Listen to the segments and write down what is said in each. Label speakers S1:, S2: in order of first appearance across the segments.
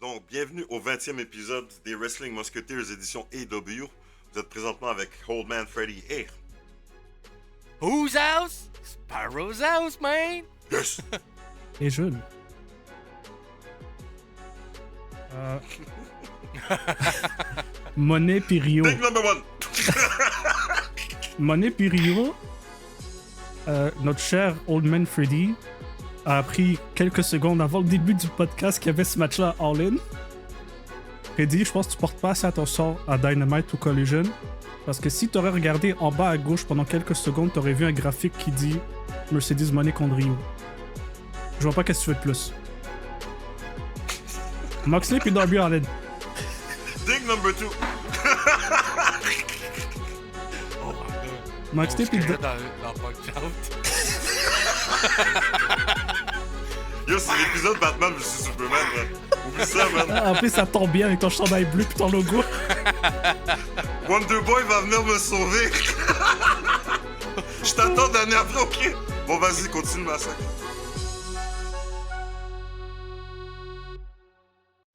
S1: Donc, bienvenue au 20e épisode des Wrestling Musketeers édition AEW. Vous êtes présentement avec Old Man Freddy et...
S2: Whose house? Sparrow's house, man!
S1: Yes!
S3: Et Jules. Monet puis Rio.
S1: Big number one!
S3: Monet puis Rio, notre cher Old Man Freddy a appris quelques secondes avant le début du podcast qu'il y avait ce match-là à All In. Freddy, je pense que tu portes pas assez attention à Dynamite ou Collision. Parce que si tu aurais regardé en bas à gauche pendant quelques secondes, tu aurais vu un graphique qui dit Mercedes Monet contre Rio. Je vois pas qu'est-ce que tu veux de plus. Moxley puis Darby Allin.
S1: Dig number two!
S2: Oh my god.
S3: Moxley puis
S2: dans Punch-Out.
S1: Yo, c'est l'épisode Batman vs Superman, man. Oublie ça, man.
S3: En plus, ça tombe bien avec ton chandail bleu puis ton logo.
S1: Wonder Boy va venir me sauver. Je t'attends d'année après, ok? Bon, vas-y, continue le massacre.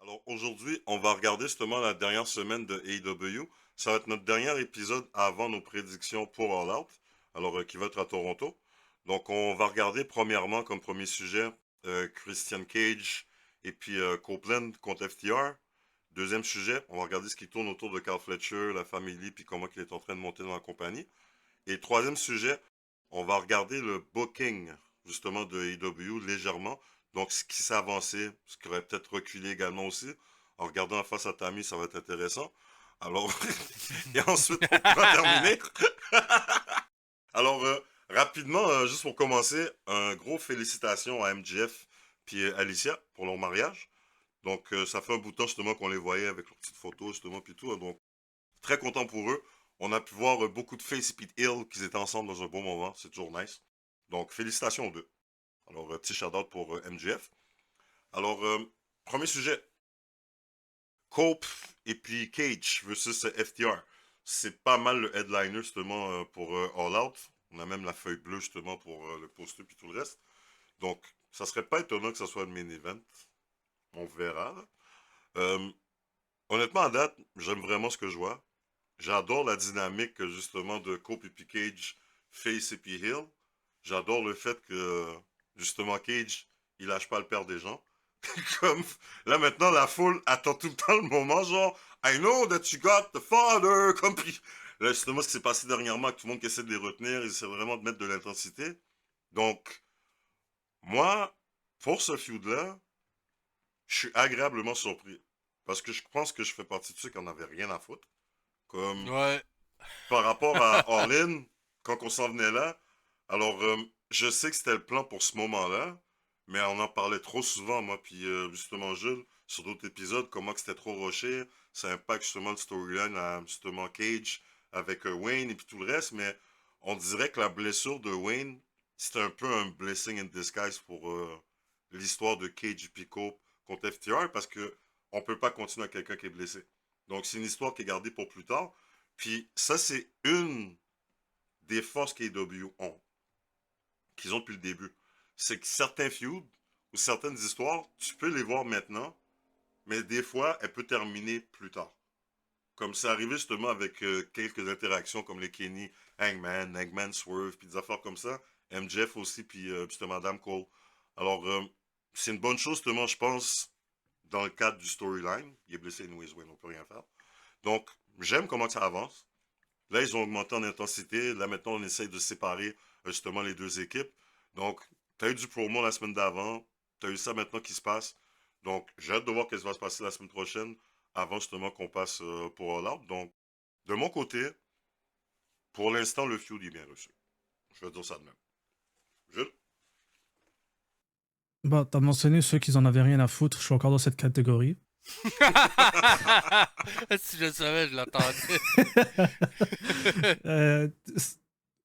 S1: Alors, aujourd'hui, on va regarder justement la dernière semaine de AEW. Ça va être notre dernier épisode avant nos prédictions pour All Out. Alors, qui va être à Toronto. Donc, on va regarder premièrement, comme premier sujet, Christian Cage et puis Copeland contre FTR. Deuxième sujet, on va regarder ce qui tourne autour de Carl Fletcher, la famille, puis comment il est en train de monter dans la compagnie. Et troisième sujet, on va regarder le booking, justement, de AEW légèrement. Donc, ce qui s'est avancé, ce qui aurait peut-être reculé également aussi. En regardant en face à Tammy, ça va être intéressant. Alors, et ensuite, on va terminer. Alors, rapidement, juste pour commencer, un gros félicitations à MJF puis Alicia pour leur mariage. Donc, ça fait un bout de temps, justement, qu'on les voyait avec leurs petites photos, justement, puis tout. Donc, très content pour eux. On a pu voir beaucoup de Face et Pete Hill qu'ils étaient ensemble dans un bon moment. C'est toujours nice. Donc, félicitations aux deux. Alors, petit shout-out pour MJF. Alors, premier sujet. Cope et puis Cage versus FTR. C'est pas mal le headliner, justement, pour All Out. On a même la feuille bleue, justement, pour le poster puis tout le reste. Donc, ça serait pas étonnant que ça soit le main event. On verra. Honnêtement, à date, j'aime vraiment ce que je vois. J'adore la dynamique, justement, de Cope et puis Cage, Face et puis Hill. J'adore le fait que, justement, Cage, il lâche pas le père des gens. Comme, là, maintenant, la foule attend tout le temps le moment, genre, I know that you got the father, comme, puis, là, justement, ce qui s'est passé dernièrement, avec tout le monde qui essaie de les retenir, ils essaient vraiment de mettre de l'intensité. Donc, moi, pour ce feud-là, je suis agréablement surpris. Parce que je pense que je fais partie de ceux qui en avaient rien à foutre. Comme
S2: Ouais.
S1: par rapport à All In, quand on s'en venait là. Alors, je sais que c'était le plan pour ce moment-là. Mais on en parlait trop souvent, moi, puis justement Jules, sur d'autres épisodes, comment que c'était trop rushé. Ça impacte justement le storyline à justement Cage avec Wayne et puis tout le reste. Mais on dirait que la blessure de Wayne, c'était un peu un blessing in disguise pour l'histoire de Cage et puis Cope contre FTR parce que on peut pas continuer avec quelqu'un qui est blessé. Donc c'est une histoire qui est gardée pour plus tard. Puis ça, c'est une des forces qu'AEW ont, qu'ils ont depuis le début. C'est que certains feuds ou certaines histoires, tu peux les voir maintenant, mais des fois, elles peuvent terminer plus tard. Comme c'est arrivé justement avec quelques interactions comme les Kenny, Hangman Swerve, puis des affaires comme ça. MJF aussi, puis justement Adam Cole. Alors, c'est une bonne chose justement, je pense, dans le cadre du storyline. Il est blessé anyways, ouais, on peut rien faire. Donc, j'aime comment ça avance. Là, ils ont augmenté en intensité. Là, maintenant, on essaye de séparer justement les deux équipes. Donc, tu as eu du promo la semaine d'avant. Tu as eu ça maintenant qui se passe. Donc, j'ai hâte de voir ce qui va se passer la semaine prochaine avant justement qu'on passe pour All Out. Donc, de mon côté, pour l'instant, le feud est bien reçu. Je vais dire ça de même. Jules?
S3: Bah, t'as mentionné ceux qui en avaient rien à foutre. Je suis encore dans cette catégorie.
S2: Si je le savais, je l'attendais.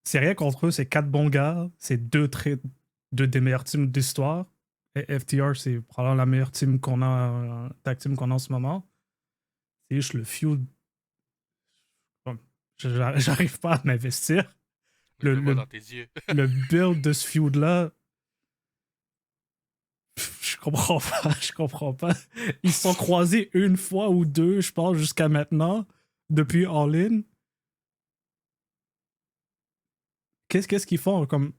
S3: C'est rien contre eux. C'est 4 bons gars. C'est deux des meilleurs teams d'histoire. Et FTR, c'est probablement la meilleure team qu'on a, tag team qu'on a en ce moment. C'est juste le feud. Bon, j'arrive pas à m'investir.
S2: Je le vois dans tes yeux.
S3: Le build de ce feud-là, je comprends pas, je comprends pas. Ils se sont croisés une fois ou deux, je pense, jusqu'à maintenant, depuis All In. Qu'est-ce qu'ils font comme.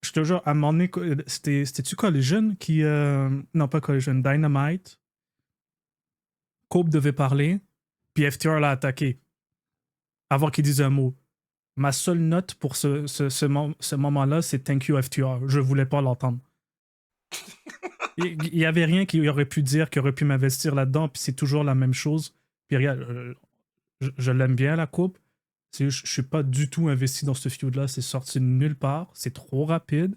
S3: Je te jure, à un moment donné, c'était-tu Collision qui. Non, pas Collision, Dynamite. Cope devait parler, puis FTR l'a attaqué avant qu'il dise un mot. Ma seule note pour ce moment-là, c'est Thank you FTR. Je voulais pas l'entendre. Il y avait rien qu'il aurait pu dire, qui aurait pu m'investir là-dedans, puis c'est toujours la même chose. Puis regarde, je l'aime bien la coupe. Je suis pas du tout investi dans ce feud-là. C'est sorti de nulle part. C'est trop rapide.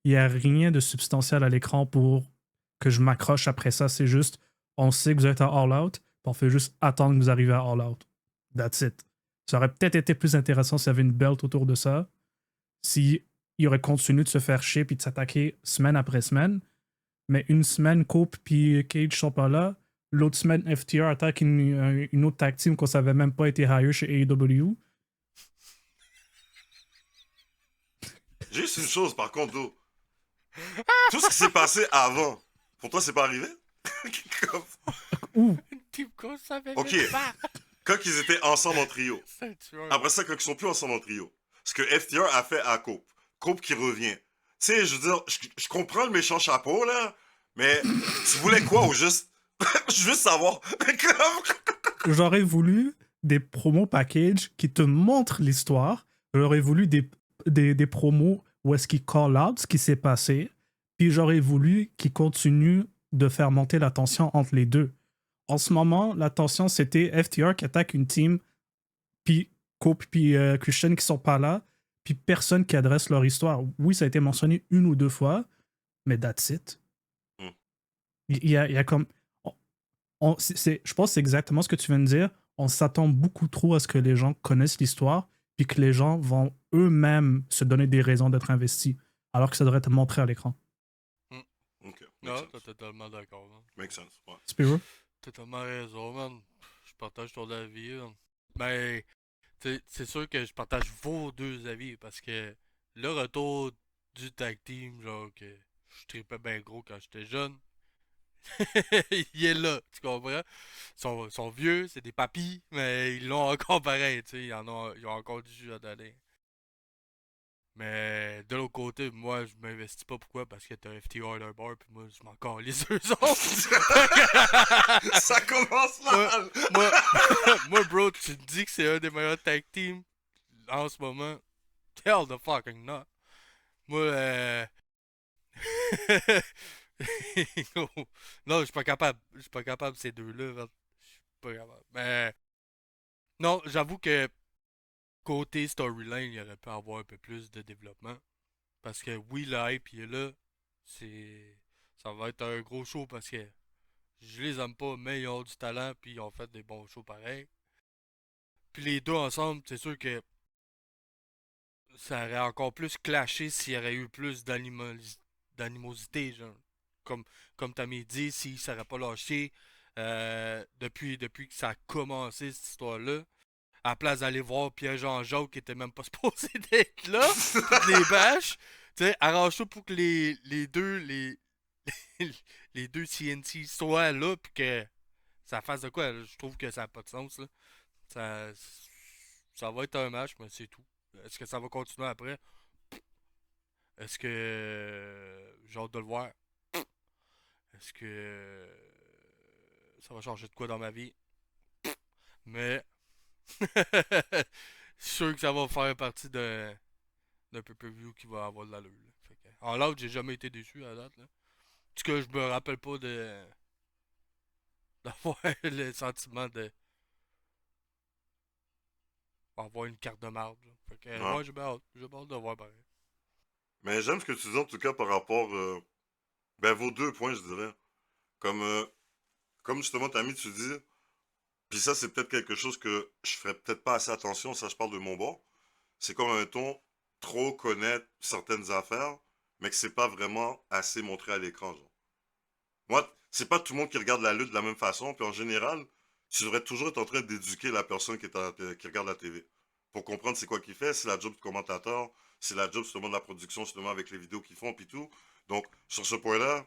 S3: Il y a rien de substantiel à l'écran pour que je m'accroche après ça. C'est juste, on sait que vous êtes à All Out, puis on fait juste attendre que vous arrivez à All Out. That's it. Ça aurait peut-être été plus intéressant s'il y avait une belt autour de ça. S'il aurait continué de se faire chier puis de s'attaquer semaine après semaine. Mais une semaine, Cope puis Cage sont pas là. L'autre semaine, FTR attaque une autre tag team qu'on savait même pas été hire chez AEW.
S1: J'ai juste une chose, par contre, Do. Tout ce qui s'est passé avant, pour toi, c'est pas arrivé? Comme-
S3: Ouh,
S2: Une team qu'on savait
S1: Ok.
S2: même pas.
S1: Quand ils étaient ensemble en trio.
S2: C'est un tueur.
S1: Après ça, quand ils sont plus ensemble en trio. Ce que FTR a fait à Cope. Cope qui revient. Tu sais, je veux dire, je comprends le méchant chapeau, là, mais tu voulais quoi ou juste... juste savoir.
S3: j'aurais voulu des promos package qui te montrent l'histoire. J'aurais voulu des promos où est-ce qu'ils call out ce qui s'est passé. Puis j'aurais voulu qu'ils continuent de faire monter la tension entre les deux. En ce moment, la tension, c'était FTR qui attaque une team, puis Cope puis Christian qui sont pas là, puis personne qui adresse leur histoire. Oui, ça a été mentionné une ou deux fois, mais that's it.
S1: Mm.
S3: Il y a comme... je pense que c'est exactement ce que tu viens de dire. On s'attend beaucoup trop à ce que les gens connaissent l'histoire, puis que les gens vont eux-mêmes se donner des raisons d'être investis, alors que ça devrait être montré à l'écran.
S1: Ok,
S2: Non,
S1: makes
S2: t'es
S1: sense.
S2: totalement d'accord, man.
S1: Make sense, ouais.
S3: Spiro?
S2: T'as tellement raison, man. Je partage ton avis, man. Mais, c'est sûr que je partage vos deux avis, parce que le retour du tag team, genre, que je tripais bien gros quand j'étais jeune, il est là, tu comprends? Ils sont vieux, c'est des papis, mais ils l'ont encore pareil, tu sais, ils ont encore du jus à donner. Mais de l'autre côté, moi, je m'investis pas. Pourquoi? Parce que t'as FTR d'un bar, puis moi, je m'en calisse les autres.
S1: Ça commence mal!
S2: moi, moi, bro, tu me dis que c'est un des meilleurs tag teams en ce moment. Hell the fucking not. Moi, non, je suis pas capable. Je suis pas capable, ces deux-là. Man. Je suis pas capable. Mais, non, j'avoue que côté storyline, il aurait pu avoir un peu plus de développement. Parce que oui, le hype il est là. C'est. Ça va être un gros show parce que je les aime pas, mais ils ont du talent puis ils ont fait des bons shows pareils. Puis les deux ensemble, c'est sûr que ça aurait encore plus clashé s'il y aurait eu plus d'animosité, genre. Comme, comme Tammy dit, s'il s'aurait pas lâché depuis que ça a commencé cette histoire-là. À la place d'aller voir Pierre-Jean Jacques qui était même pas supposé d'être là, pis de les bâches, tu sais, arrange-toi pour que les deux CNC soient là, puis que ça fasse de quoi. Je trouve que ça n'a pas de sens, là. Ça, ça va être un match, mais c'est tout. Est-ce que ça va continuer après? Est-ce que j'ai hâte de le voir? Est-ce que ça va changer de quoi dans ma vie? Mais je suis sûr que ça va faire partie d'un pay-per-view qui va avoir de l'allure. Là. Fait que, en l'autre, j'ai jamais été déçu à date. Là. En tout cas, je me rappelle pas d'avoir le sentiment de avoir une carte de marde. Là. Fait que,
S1: Ouais.
S2: moi, j'ai bien hâte de voir pareil.
S1: Mais j'aime ce que tu dis en tout cas par rapport... ben, vos deux points, je dirais. Comme, comme justement, Tammy, tu dis... Puis ça, c'est peut-être quelque chose que je ferais peut-être pas assez attention, ça je parle de mon bord. C'est comme un ton trop connaître certaines affaires, mais que c'est pas vraiment assez montré à l'écran, genre. Moi, c'est pas tout le monde qui regarde la lutte de la même façon, puis en général, tu devrais toujours être en train d'éduquer la personne qui regarde la TV. Pour comprendre c'est quoi qu'il fait, c'est la job du commentateur, c'est la job justement de la production, justement avec les vidéos qu'ils font, puis tout. Donc, sur ce point-là,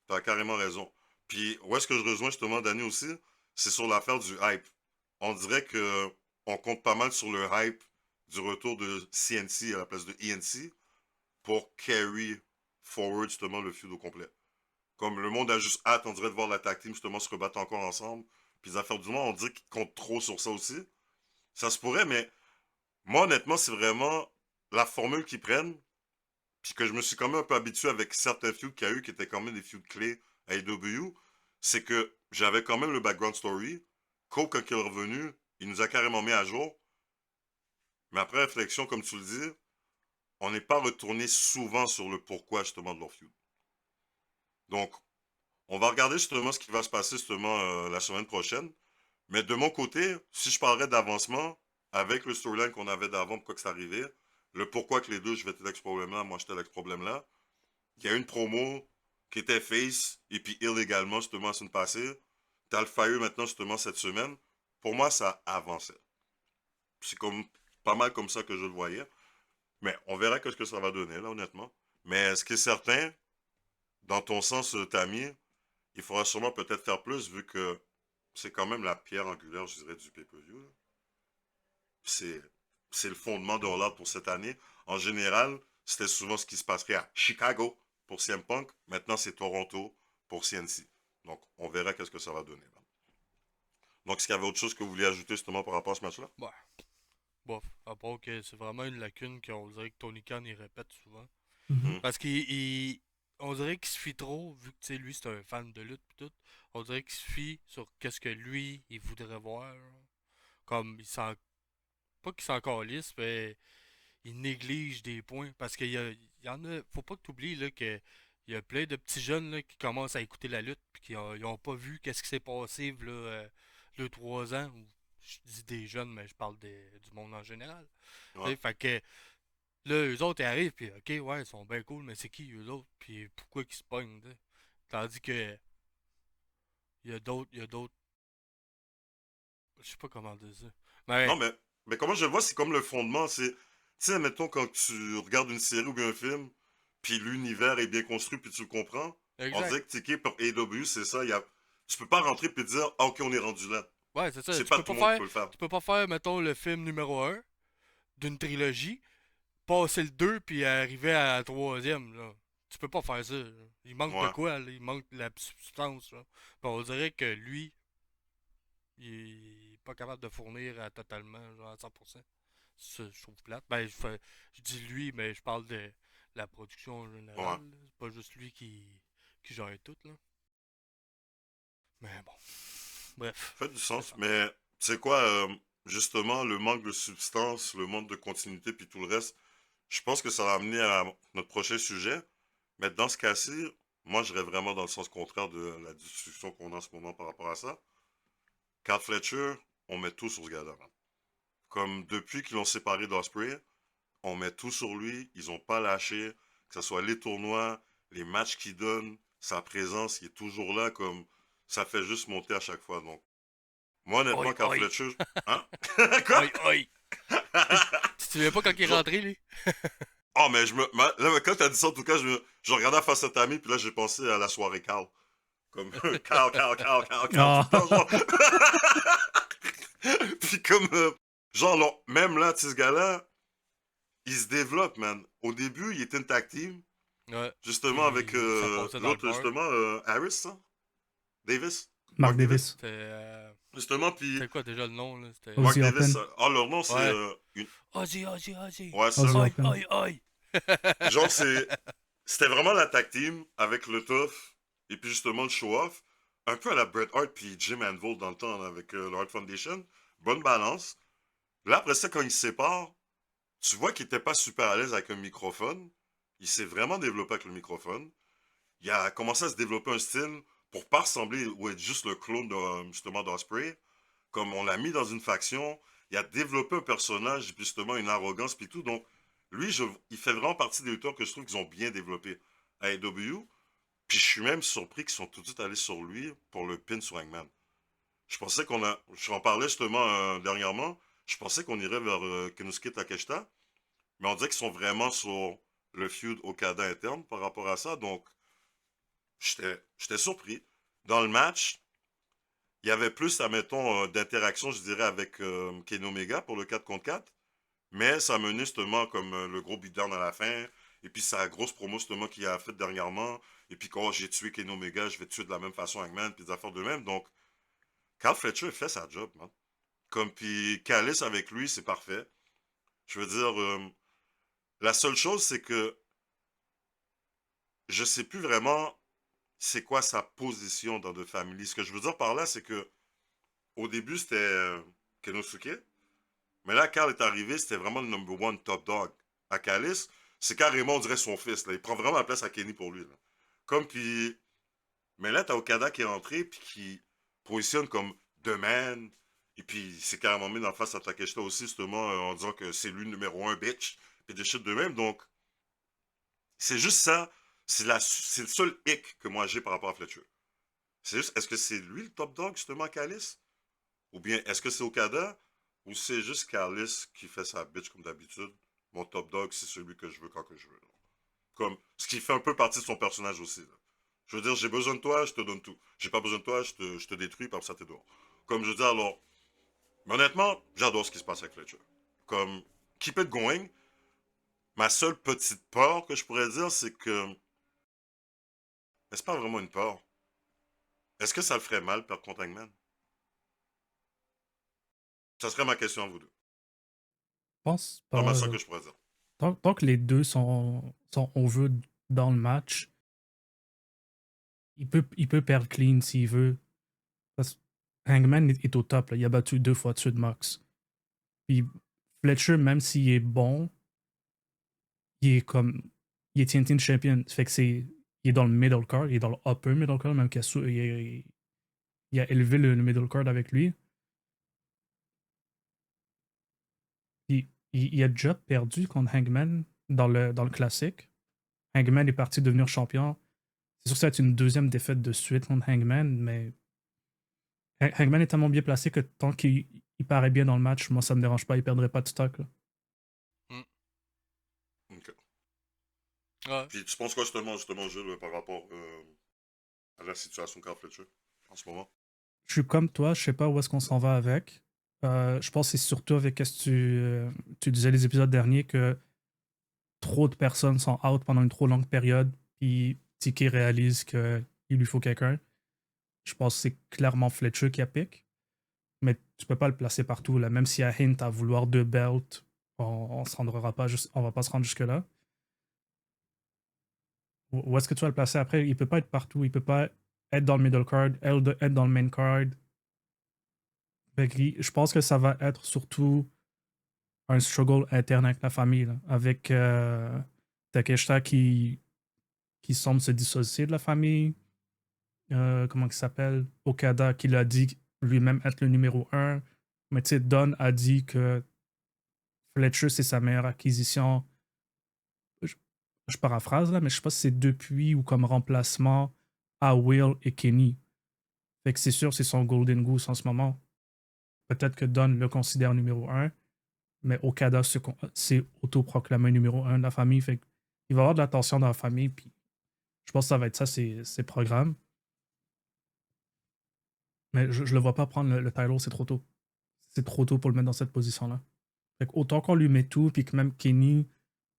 S1: T'as carrément raison. Puis, où est-ce que je rejoins justement Danny aussi? C'est sur l'affaire du hype. On dirait que on compte pas mal sur le hype du retour de CNC à la place de ENC pour carry forward justement le feud au complet. Comme le monde a juste hâte, on dirait, de voir la tag team justement se rebattre encore ensemble. Puis les affaires du monde, on dirait qu'ils comptent trop sur ça aussi. Ça se pourrait, mais moi honnêtement, c'est vraiment la formule qu'ils prennent. Puis que je me suis quand même un peu habitué avec certains feuds qu'il y a eu qui étaient quand même des feuds clés à AEW. C'est que j'avais quand même le background story. Cole, quand il est revenu, il nous a carrément mis à jour. Mais après réflexion, comme tu le dis, on n'est pas retourné souvent sur le pourquoi justement de leur feud. Donc, on va regarder justement ce qui va se passer justement la semaine prochaine. Mais de mon côté, si je parlerais d'avancement, avec le storyline qu'on avait d'avant, pourquoi que ça arrivait, le pourquoi que les deux, je vais être l'ex-problème-là, moi j'étais l'ex-problème-là, il y a une promo qui était face, et puis illégalement justement la semaine passée. T'as le fire maintenant justement cette semaine. Pour moi, ça avançait. C'est comme pas mal comme ça que je le voyais. Mais on verra ce que ça va donner, là, honnêtement. Mais ce qui est certain, dans ton sens, Tammy, il faudra sûrement peut-être faire plus, vu que c'est quand même la pierre angulaire, je dirais, du pay-per-view. Là. C'est, c'est le fondement de All Out pour cette année. En général, c'était souvent ce qui se passerait à Chicago pour CM Punk. Maintenant, c'est Toronto pour CNC. Donc, on verra qu'est-ce que ça va donner. Là. Donc, est-ce qu'il y avait autre chose que vous vouliez ajouter justement par rapport à ce match-là?
S2: Ouais. Bof. À part que c'est vraiment une lacune qu'on dirait que Tony Khan il répète souvent.
S3: Mhm.
S1: Hmm.
S2: Parce on dirait qu'il se fie trop, vu que tu sais, lui c'est un fan de lutte pis tout. On dirait qu'il se fie sur qu'est-ce que lui il voudrait voir. Comme il s'en. Pas qu'il s'en calisse, mais il néglige des points. Parce il y en a. Faut pas que tu oublies là, que il y a plein de petits jeunes là, qui commencent à écouter la lutte puis qui ils ont pas vu qu'est-ce qui s'est passé là, 2-3 ans. Je dis des jeunes, mais je parle du monde en général. Tu
S1: Ouais.
S2: sais, fait que là, eux autres, ils arrivent, puis ok, ouais, ils sont bien cool, mais c'est qui eux autres, puis pourquoi ils se pognent, tu sais? Tandis que il y a d'autres, je sais pas comment dire ça.
S1: Non,
S2: Mais,
S1: mais comment je le vois, c'est comme le fondement. C'est, tu sais, mettons, quand tu regardes une série ou bien un film, puis l'univers est bien construit, puis tu le comprends, on
S2: exact.
S1: dirait que ticket pour AW, c'est ça. Tu peux pas rentrer puis dire, ah, ok, on est rendu là.
S2: Ouais, c'est ça.
S1: C'est pas tout le monde qui peut le faire.
S2: Tu peux pas faire, mettons, le film numéro un d'une trilogie, passer le 2 puis arriver à la troisième, là. Tu peux pas faire ça, là. Il manque de
S1: Ouais,
S2: quoi, là? Il manque de la substance, là. Puis on dirait que lui, il est pas capable de fournir totalement, genre à 100%. Ça, je trouve plate. Ben, je dis lui, mais je parle de la production en
S1: ouais.
S2: général, là. C'est pas juste lui qui gère tout, là. Mais bon, bref,
S1: Fait du
S2: c'est
S1: sens.
S2: ça.
S1: Mais, tu sais quoi, justement, le manque de substance, le manque de continuité, puis tout le reste, je pense que ça va amener à notre prochain sujet. Mais dans ce cas-ci, moi, j'irais vraiment dans le sens contraire de la discussion qu'on a en ce moment par rapport à ça. Carl Fletcher, on met tout sur ce gars-là. Comme depuis qu'ils l'ont séparé d'Osprey, on met tout sur lui. Ils ont pas lâché. Que ce soit les tournois, les matchs qu'il donne, sa présence, il est toujours là. Comme ça fait juste monter à chaque fois. Donc, moi,
S2: Oi,
S1: honnêtement, Carl
S2: oi,
S1: Fletcher. Hein? Quoi?
S2: oi, oi. Tu te souviens pas quand il est
S1: Genre-
S2: rentré, lui?
S1: Oh, mais là, mais quand t'as dit ça, en tout cas, je regardais face à ta amie, puis là, j'ai pensé à la soirée Carl. Comme Carl, tout le
S3: Ah,
S1: temps, genre. Puis comme, genre, même là, tu sais, ce gars-là, il se développe, man. Au début, il était une tag team,
S2: Ouais.
S1: justement, avec
S2: Puis ça passait dans le
S1: l'autre,
S2: bar.
S1: justement, Harris, ça? Davis?
S3: Mark
S1: Mark Davis?
S3: Davis.
S2: C'était.
S1: Justement, puis
S2: C'était quoi déjà le nom, là? C'était.
S1: Mark
S3: Ozzy
S1: Davis,
S3: Open.
S1: leur nom, c'est
S2: Ouais.
S1: une...
S2: Ozzy, Ozzy, Ozzy.
S1: Ouais, c'est
S3: Ozzy
S1: ça.
S2: Oi,
S3: Open.
S2: oi, oi.
S1: Genre, c'était vraiment la tag team avec le tough et puis justement le show-off. Un peu à la Bret Hart puis Jim Anvil dans le temps là, avec le Hart Foundation. Bonne balance. Là, après ça, quand ils se séparent, tu vois qu'il était pas super à l'aise avec un microphone. Il s'est vraiment développé avec le microphone. Il a commencé à se développer un style pour pas ressembler ou être juste le clone justement d'Osprey. Comme on l'a mis dans une faction, il a développé un personnage, puis justement une arrogance, puis tout. Donc, lui, il fait vraiment partie des lutteurs que je trouve qu'ils ont bien développé à AEW. Puis je suis même surpris qu'ils sont tout de suite allés sur lui pour le pin sur Hangman. Je pensais je en parlais justement dernièrement, je pensais qu'on irait vers Kenosuke Takeshita, mais on dirait qu'ils sont vraiment sur le feud Okada interne par rapport à ça. Donc, J'étais surpris. Dans le match, il y avait plus, admettons, d'interaction, je dirais, avec Kenny Omega pour le 4 contre 4. Mais ça a mené justement comme le gros beatdown à la fin. Et puis sa grosse promo justement qu'il a fait dernièrement. Et puis quand j'ai tué Kenny Omega, je vais te tuer de la même façon Hangman, puis des affaires de même. Donc, Carl Fletcher fait sa job, man. Comme puis Callis avec lui, c'est parfait. Je veux dire, la seule chose, c'est que je sais plus vraiment c'est quoi sa position dans The Family. Ce que je veux dire par là, c'est que au début, c'était Kenosuke. Mais là, Carl est arrivé, c'était vraiment le number one top dog. À Callis, c'est carrément, on dirait, son fils. Là. Il prend vraiment la place à Kenny pour lui. Là. Comme puis. Mais là, t'as Okada qui est rentré, puis qui positionne comme The Man. Et puis, c'est carrément mis en face à Takeshita aussi, justement, en disant que c'est lui le numéro un bitch. Puis des shit de même. Donc, c'est juste ça. C'est le seul hic que moi j'ai par rapport à Fletcher. C'est juste, est-ce que c'est lui le top dog, justement, à Callis? Ou bien, est-ce que c'est Okada? Ou c'est juste Callis qui fait sa bitch comme d'habitude? Mon top dog, c'est celui que je veux quand que je veux. Là. Comme, ce qui fait un peu partie de son personnage aussi. Là. Je veux dire, j'ai besoin de toi, je te donne tout. J'ai pas besoin de toi, je te détruis, par ça t'es dehors. Comme je veux dire, alors, mais honnêtement, j'adore ce qui se passe avec Fletcher. Comme, keep it going. Ma seule petite peur que je pourrais dire, c'est que, mais c'est pas vraiment une peur. Est-ce que ça le ferait mal, perdre contre Hangman? Ça serait ma question à vous deux.
S3: Je pense
S1: Pas mal
S3: pas.
S1: ça que je pourrais dire.
S3: Tant que les deux sont over dans le match, il peut perdre clean s'il veut. Parce que Hangman est au top. Là. Il a battu 2 fois dessus de Mox. Puis Fletcher, même s'il est bon, il est comme. Il est TNT champion. Ça fait que c'est. Il est dans le middle card, il est dans le upper middle card, même qu'il a, il a élevé le middle card avec lui. Puis il a déjà perdu contre Hangman dans le classique. Hangman est parti devenir champion. C'est sûr que ça va être une deuxième défaite de suite contre Hangman, mais Hangman est tellement bien placé que tant qu'il paraît bien dans le match, moi ça me dérange pas, il perdrait pas de stock. Là.
S2: Hmm.
S1: Ok.
S2: Ouais.
S1: Puis tu penses quoi justement, Jules, par rapport à la situation de Carl Fletcher en ce moment?
S3: Je suis comme toi, je sais pas où est-ce qu'on s'en va avec. Je pense que c'est surtout avec ce que tu disais les épisodes derniers que trop de personnes sont out pendant une trop longue période, puis Tiki réalise qu'il lui faut quelqu'un. Je pense que c'est clairement Fletcher qui a pick, mais tu peux pas le placer partout. Là. Même s'il y a hint à vouloir 2 belts, on se rendra pas on va pas se rendre jusque-là. Où est-ce que tu vas le placer après? Il peut pas être partout. Il peut pas être dans le middle card, être dans le main card. Je pense que ça va être surtout un struggle interne avec la famille, là, avec Takeshita qui semble se dissocier de la famille. Comment il s'appelle? Okada qui l'a dit lui-même être le numéro un. Mais tu sais, Don a dit que Fletcher, c'est sa meilleure acquisition. Je, je paraphrase là, mais je sais pas si c'est depuis ou comme remplacement à Will et Kenny. Fait que c'est sûr, c'est son Golden Goose en ce moment. Peut-être que Don le considère numéro un, mais Okada s'est autoproclamé numéro un de la famille. Fait qu'il va y avoir de l'attention dans la famille, puis je pense que ça va être ça, ses programmes. Mais je le vois pas prendre le title, c'est trop tôt. C'est trop tôt pour le mettre dans cette position-là. Fait que autant qu'on lui met tout, puis que même Kenny,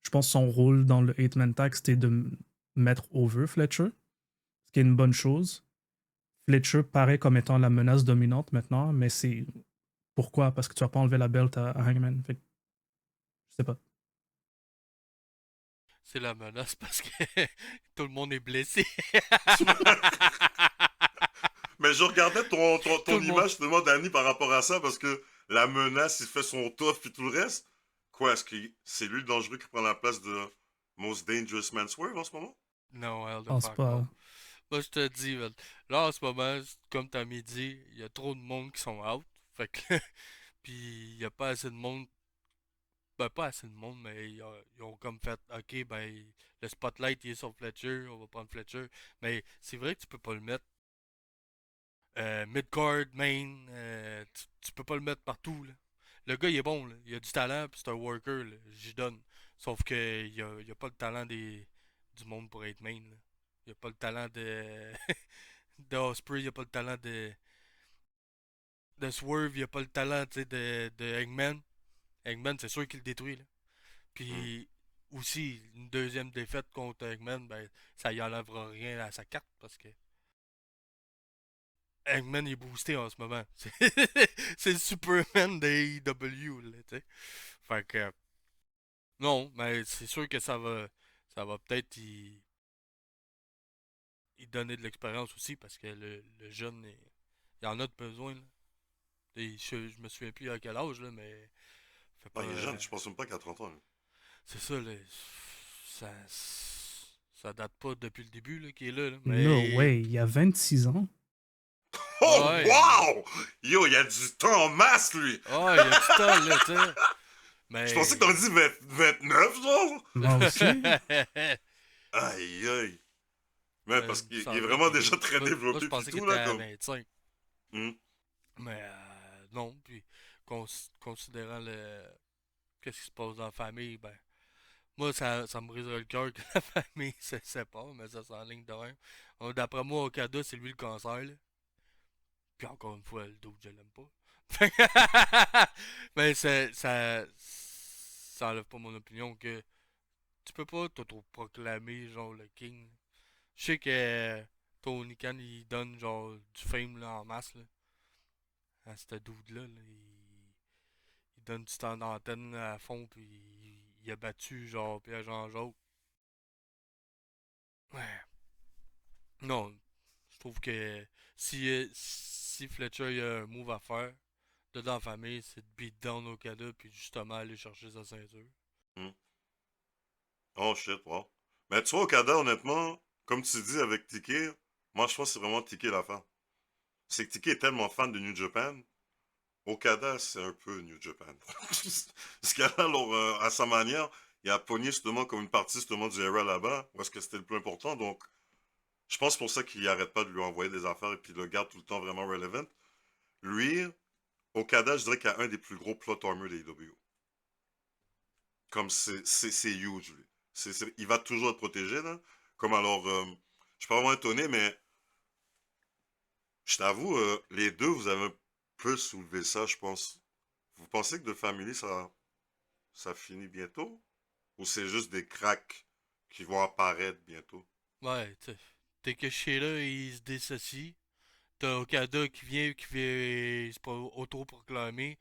S3: je pense que son rôle dans le 8-man tag, c'était de mettre over Fletcher, ce qui est une bonne chose. Fletcher paraît comme étant la menace dominante maintenant, mais c'est pourquoi? Parce que tu vas pas enlever la belt à Hangman. Fait que, je sais pas.
S2: C'est la menace parce que tout le monde est blessé.
S1: Mais je regardais
S2: Tout
S1: ton
S2: le monde.
S1: image justement, Danny, par rapport à ça, parce que la menace, il fait son tough puis tout le reste. Quoi, est-ce que c'est lui le dangereux qui prend la place de Most Dangerous Man Swerve en ce moment?
S2: Non, hell
S3: Je
S2: the
S3: pense
S2: fuck no.
S3: pas.
S2: Moi, je te dis, man, là, en ce moment, comme t'as mis dit, il y a trop de monde qui sont out. Fait que, puis il y a pas assez de monde. Ben, pas assez de monde, mais ils ont comme fait, ok, ben, le spotlight il est sur Fletcher, on va prendre Fletcher. Mais c'est vrai que tu peux pas le mettre mid-card, main, tu peux pas le mettre partout, là. Le gars, il est bon, là. Il a du talent, puis c'est un worker, là. J'y donne. Sauf que il a pas le talent du monde pour être main, là. Il a pas le talent de. de Osprey, il a pas le talent de Swerve, il a pas le talent de Eggman. Eggman, c'est sûr qu'il le détruit. Là.
S1: Hmm.
S2: Puis aussi, une deuxième défaite contre Eggman, ben, ça y enlèvera rien à sa carte parce que Eggman est boosté en ce moment. C'est le Superman de AEW, là, tu sais. Fait que, non, mais c'est sûr que ça va peut-être y donner de l'expérience aussi parce que le jeune, il en a de besoin, là. Et je me souviens plus à quel âge, là, mais fait
S1: Ah,
S2: pas.
S1: il est jeune, je pense même pas qu'il a 30 ans. Lui.
S2: C'est ça, là. Ça, ça date pas depuis le début, là, qu'il est là, là.
S3: No
S2: Mais.
S3: way, il y a 26 ans.
S1: Oh,
S2: Ouais,
S1: wow! Yo, il y a du temps en masse, lui!
S2: ouais, il y a du temps, là, tu sais.
S1: Je pensais
S2: Mais.
S1: que t'en dit 29, genre!
S3: Moi aussi.
S1: Aïe, aïe! Mais
S2: Il
S1: parce
S2: me
S1: qu'il est
S2: semblait
S1: vraiment
S2: qu'il
S1: déjà
S2: était.
S1: très
S2: Moi, je
S1: développé pis
S2: pensais qu'il
S1: tout,
S2: était
S1: là,
S2: à
S1: comme...
S2: 25.
S1: Hmm.
S2: Mais non, puis considérant le qu'est-ce qui se passe dans la famille, ben moi ça me briserait le cœur que la famille se sépare, mais ça c'est en ligne de rien. D'après moi, Okada, c'est lui le cancer, là. Puis encore une fois, le dos, je l'aime pas. Mais ça enlève pas mon opinion que tu peux pas t'auto-proclamer genre le king. Je sais que Tony Khan il donne genre du fame là, en masse là, à ce dude-là. Là. Il donne du temps d'antenne à fond, puis il a battu genre Pierre Jean-Jacques. Ouais. Non, je trouve que si Fletcher il a un move à faire, de dans la famille, c'est de beat down Okada, puis justement aller chercher sa ceinture.
S1: Hmm. Oh shit, wow. Mais tu vois, Okada, honnêtement, comme tu dis avec Tiki, moi je pense que c'est vraiment Tiki la fin. C'est que Tiki est tellement fan de New Japan, Okada c'est un peu New Japan. Parce qu'à alors, à sa manière, il a pogné justement comme une partie justement du era là-bas, où est-ce que c'était le plus important, donc je pense pour ça qu'il arrête pas de lui envoyer des affaires et puis il le garde tout le temps vraiment relevant. Lui, Okada, je dirais qu'il a un des plus gros plot armor des AEW. Comme c'est huge, lui. Il va toujours être protégé, là. Comme alors, je suis pas vraiment étonné, mais je t'avoue, les deux, vous avez un peu soulevé ça, je pense. Vous pensez que The Family, ça finit bientôt? Ou c'est juste des cracks qui vont apparaître bientôt?
S2: Ouais, tu sais. Dès que Sheila il se dissocie, t'as Okada qui vient se auto-proclamer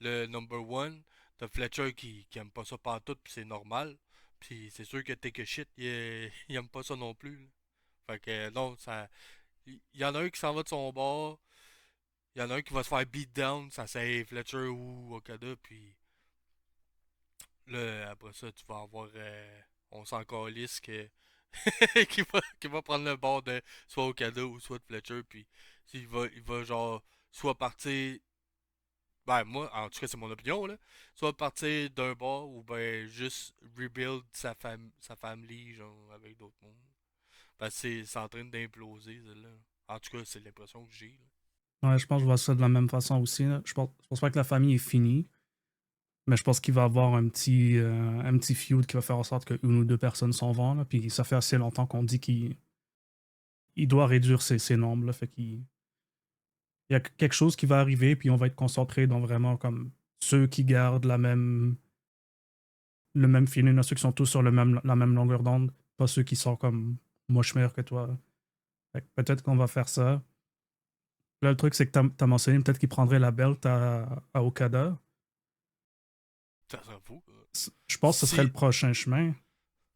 S2: le number one. T'as Fletcher qui aime pas ça pantoute, pis c'est normal. Puis c'est sûr que Take a Shit, il aime pas ça non plus. Là. Fait que non, ça. Il y en a un qui s'en va de son bord. Il y en a un qui va se faire beat down, ça c'est Fletcher ou Okada, puis là, après ça, tu vas avoir. On s'en calisse que. qui va prendre le bord de soit Okada ou soit de Fletcher, puis il va genre soit partir. Ben, moi, en tout cas, c'est mon opinion, là. Soit partir d'un bord ou ben juste rebuild sa famille, genre, avec d'autres mondes. Parce que c'est en train d'imploser, là. En tout cas, c'est l'impression que j'ai, là.
S3: Ouais, je pense que je vois ça de la même façon aussi. Là. Je pense pas que la famille est finie, mais je pense qu'il va y avoir un petit feud qui va faire en sorte qu'une ou deux personnes s'en vont. Là, puis ça fait assez longtemps qu'on dit qu'il doit réduire ses nombres. Là, fait qu'il il y a quelque chose qui va arriver, puis on va être concentré dans vraiment comme ceux qui gardent le même feeling, là, ceux qui sont tous sur la même longueur d'onde, pas ceux qui sont comme moi je suis meilleur que toi. Fait que peut-être qu'on va faire ça. Là, le truc, c'est que t'as mentionné peut-être qu'il prendrait la belt à Okada.
S2: Ça s'en fout.
S3: Je pense que ce serait le
S2: Si,
S3: prochain chemin.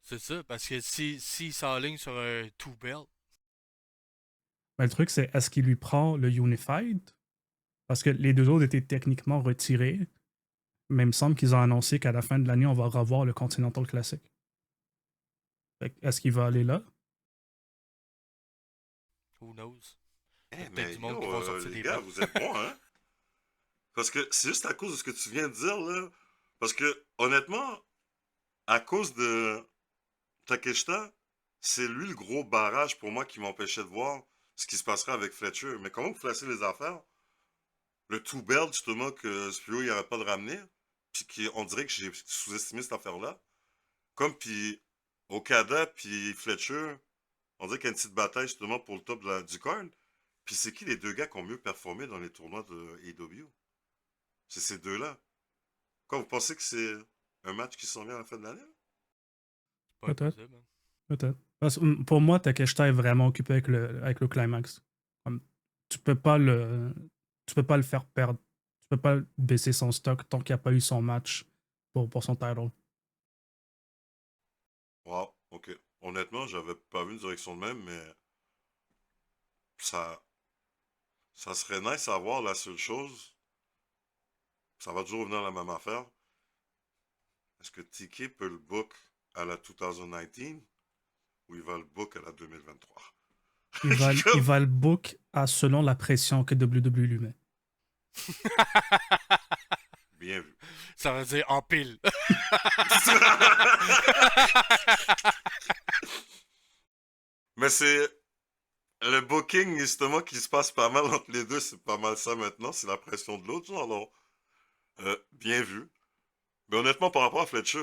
S2: c'est ça, parce que si s'enligne sur un two belt,
S3: Mais le truc, c'est est-ce qu'il lui prend le Unified? Parce que les deux autres étaient techniquement retirés, mais il me semble qu'ils ont annoncé qu'à la fin de l'année, on va revoir le Continental Classic. Fait que est-ce qu'il va aller là?
S2: who knows? Il y a
S1: Eh,
S2: peut-être
S1: mais
S2: du monde qui
S1: yo,
S2: vont sortir
S1: les
S2: des
S1: gars,
S2: belts.
S1: vous êtes bons, hein? Parce que c'est juste à cause de ce que tu viens de dire, là. Parce que, honnêtement, à cause de Takeshita, c'est lui le gros barrage pour moi qui m'empêchait de voir ce qui se passerait avec Fletcher. Mais comment vous placez les affaires? Le two belt, justement, que Spiro, il arrête pas de ramener, puis on dirait que j'ai sous-estimé cette affaire-là. Comme, puis Okada, puis Fletcher, On dirait qu'il y a une petite bataille justement pour le top du card. Puis c'est qui les deux gars qui ont mieux performé dans les tournois de AEW? C'est ces deux-là. Quoi, vous pensez que c'est un match qui s'en vient à la fin de l'année?
S2: C'est pas
S3: Peut-être.
S2: impossible. Hein.
S3: Peut-être. Pour moi, Takeshita est vraiment occupé avec le climax. Comme, tu peux pas le, tu peux pas le faire perdre. Tu peux pas baisser son stock tant qu'il n'y a pas eu son match pour son title.
S1: Wow, ok. Honnêtement, j'avais pas vu une direction de même, mais ça, ça serait nice à voir. La seule chose, ça va toujours revenir à la même affaire. Est-ce que TK peut le book à la 2019 ou il va le book à la 2023?
S3: Il va le book selon la pression que WWE lui met.
S1: Bien vu.
S2: Ça veut dire en pile.
S1: Mais c'est le booking, justement, qui se passe pas mal entre les deux. C'est pas mal ça maintenant. C'est la pression de l'autre, genre. Alors, bien vu. Mais honnêtement, par rapport à Fletcher,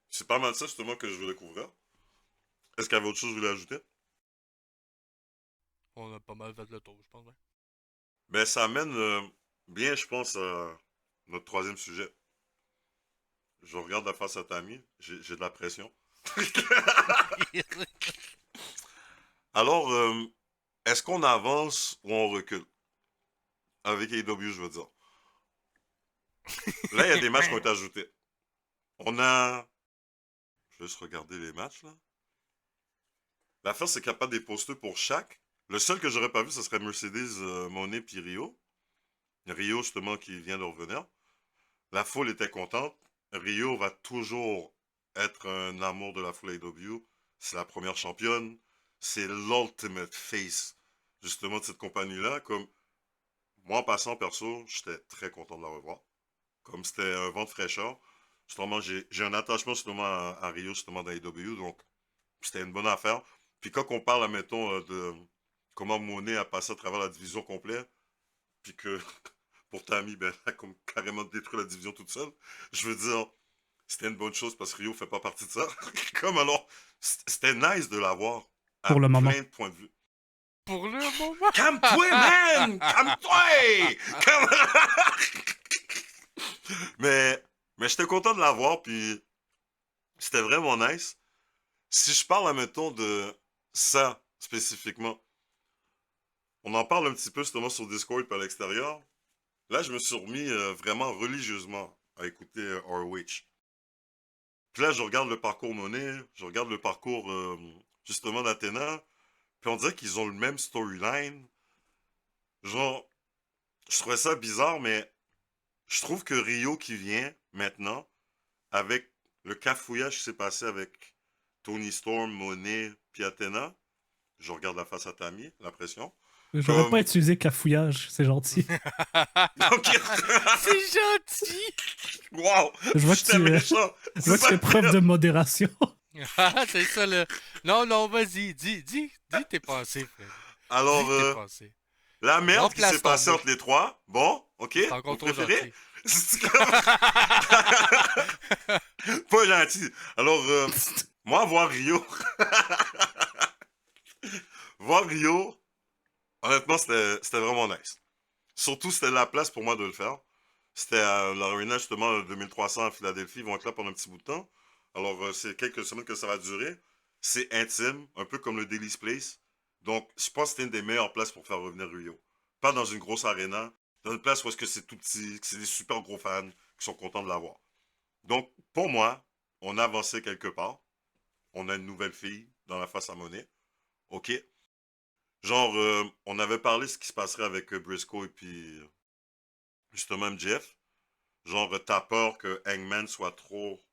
S1: c'est pas mal ça, justement, que je veux découvrir. Est-ce qu'il y avait autre chose que vous voulez ajouter?
S2: On a pas mal fait le tour, je pense. Ouais.
S1: Ben, ça amène bien, je pense, à notre troisième sujet. Je regarde la face à Tammy. J'ai de la pression. Alors, est-ce qu'on avance ou on recule? Avec AEW, je veux dire. Là, il y a des matchs qui ont été ajoutés. On a... Je vais juste regarder les matchs, là. L'affaire, c'est qu'il n'y a pas des posters pour chaque. Le seul que j'aurais pas vu, ce serait Mercedes, Monet puis Rio. Rio, justement, qui vient de revenir. La foule était contente. Rio va toujours être un amour de la foule AEW. C'est la première championne. C'est l'ultimate face, justement, de cette compagnie-là. Comme moi, en passant, perso, j'étais très content de la revoir. Comme c'était un vent de fraîcheur. Justement, j'ai un attachement justement à Rio, justement, dans AEW. Donc, c'était une bonne affaire. Puis quand on parle, admettons, de comment Monet a passé à travers la division complète, puis que pour Tammy, ben, elle a comme carrément détruit la division toute seule, je veux dire, c'était une bonne chose parce que Rio fait pas partie de ça. Comme alors, c'était nice de l'avoir à
S3: Pour le moment.
S1: plein de points de vue.
S2: Pour le moment.
S1: Calme-toi, man! Calme-toi! Mais j'étais content de l'avoir, puis c'était vraiment nice. Si je parle, admettons, de ça spécifiquement, on en parle un petit peu justement sur Discord et à l'extérieur. Là, je me suis remis vraiment religieusement à écouter ROH. Puis là, je regarde le parcours Monet, je regarde le parcours justement d'Athéna, puis on dirait qu'ils ont le même storyline. Genre, je trouvais ça bizarre, mais je trouve que Rio qui vient maintenant, avec le cafouillage qui s'est passé avec Tony Storm, Monet, puis Athéna, je regarde la face à Tammy, la pression.
S3: J'aurais pas
S1: Comme...
S3: utilisé cafouillage, c'est gentil.
S1: Donc,
S2: C'est gentil.
S1: wow!
S3: Je vois que
S1: J'étais méchant!
S3: je vois que tu fais preuve de modération.
S2: Ah, c'est ça le. Non, non, vas-y, dis tes pensées, Fred.
S1: Alors,
S2: Dis tes pensées.
S1: la merde
S2: Non,
S1: qui s'est
S2: place ton
S1: passée
S2: mot.
S1: entre les trois, bon, ok,
S2: C'est
S1: vous
S2: encore trop
S1: préférez?
S2: gentil.
S1: C'est comme- Pas gentil. Alors, moi, voir Rio, voir Rio, honnêtement, c'était vraiment nice. Surtout, c'était la place pour moi de le faire. C'était à l'Arena, justement, 2300 à Philadelphie. Ils vont être là pendant un petit bout de temps. Alors, c'est quelques semaines que ça va durer. C'est intime, un peu comme le Daily's Place. Donc, je pense que c'était une des meilleures places pour faire revenir Rio. Pas dans une grosse arena, dans une place où est-ce que c'est tout petit, que c'est des super gros fans qui sont contents de l'avoir. Donc, pour moi, on a avancé quelque part. On a une nouvelle fille dans la face à monnaie. OK. Genre, on avait parlé de ce qui se passerait avec Briscoe et puis justement MJF. Genre, t'as peur que Hangman soit trop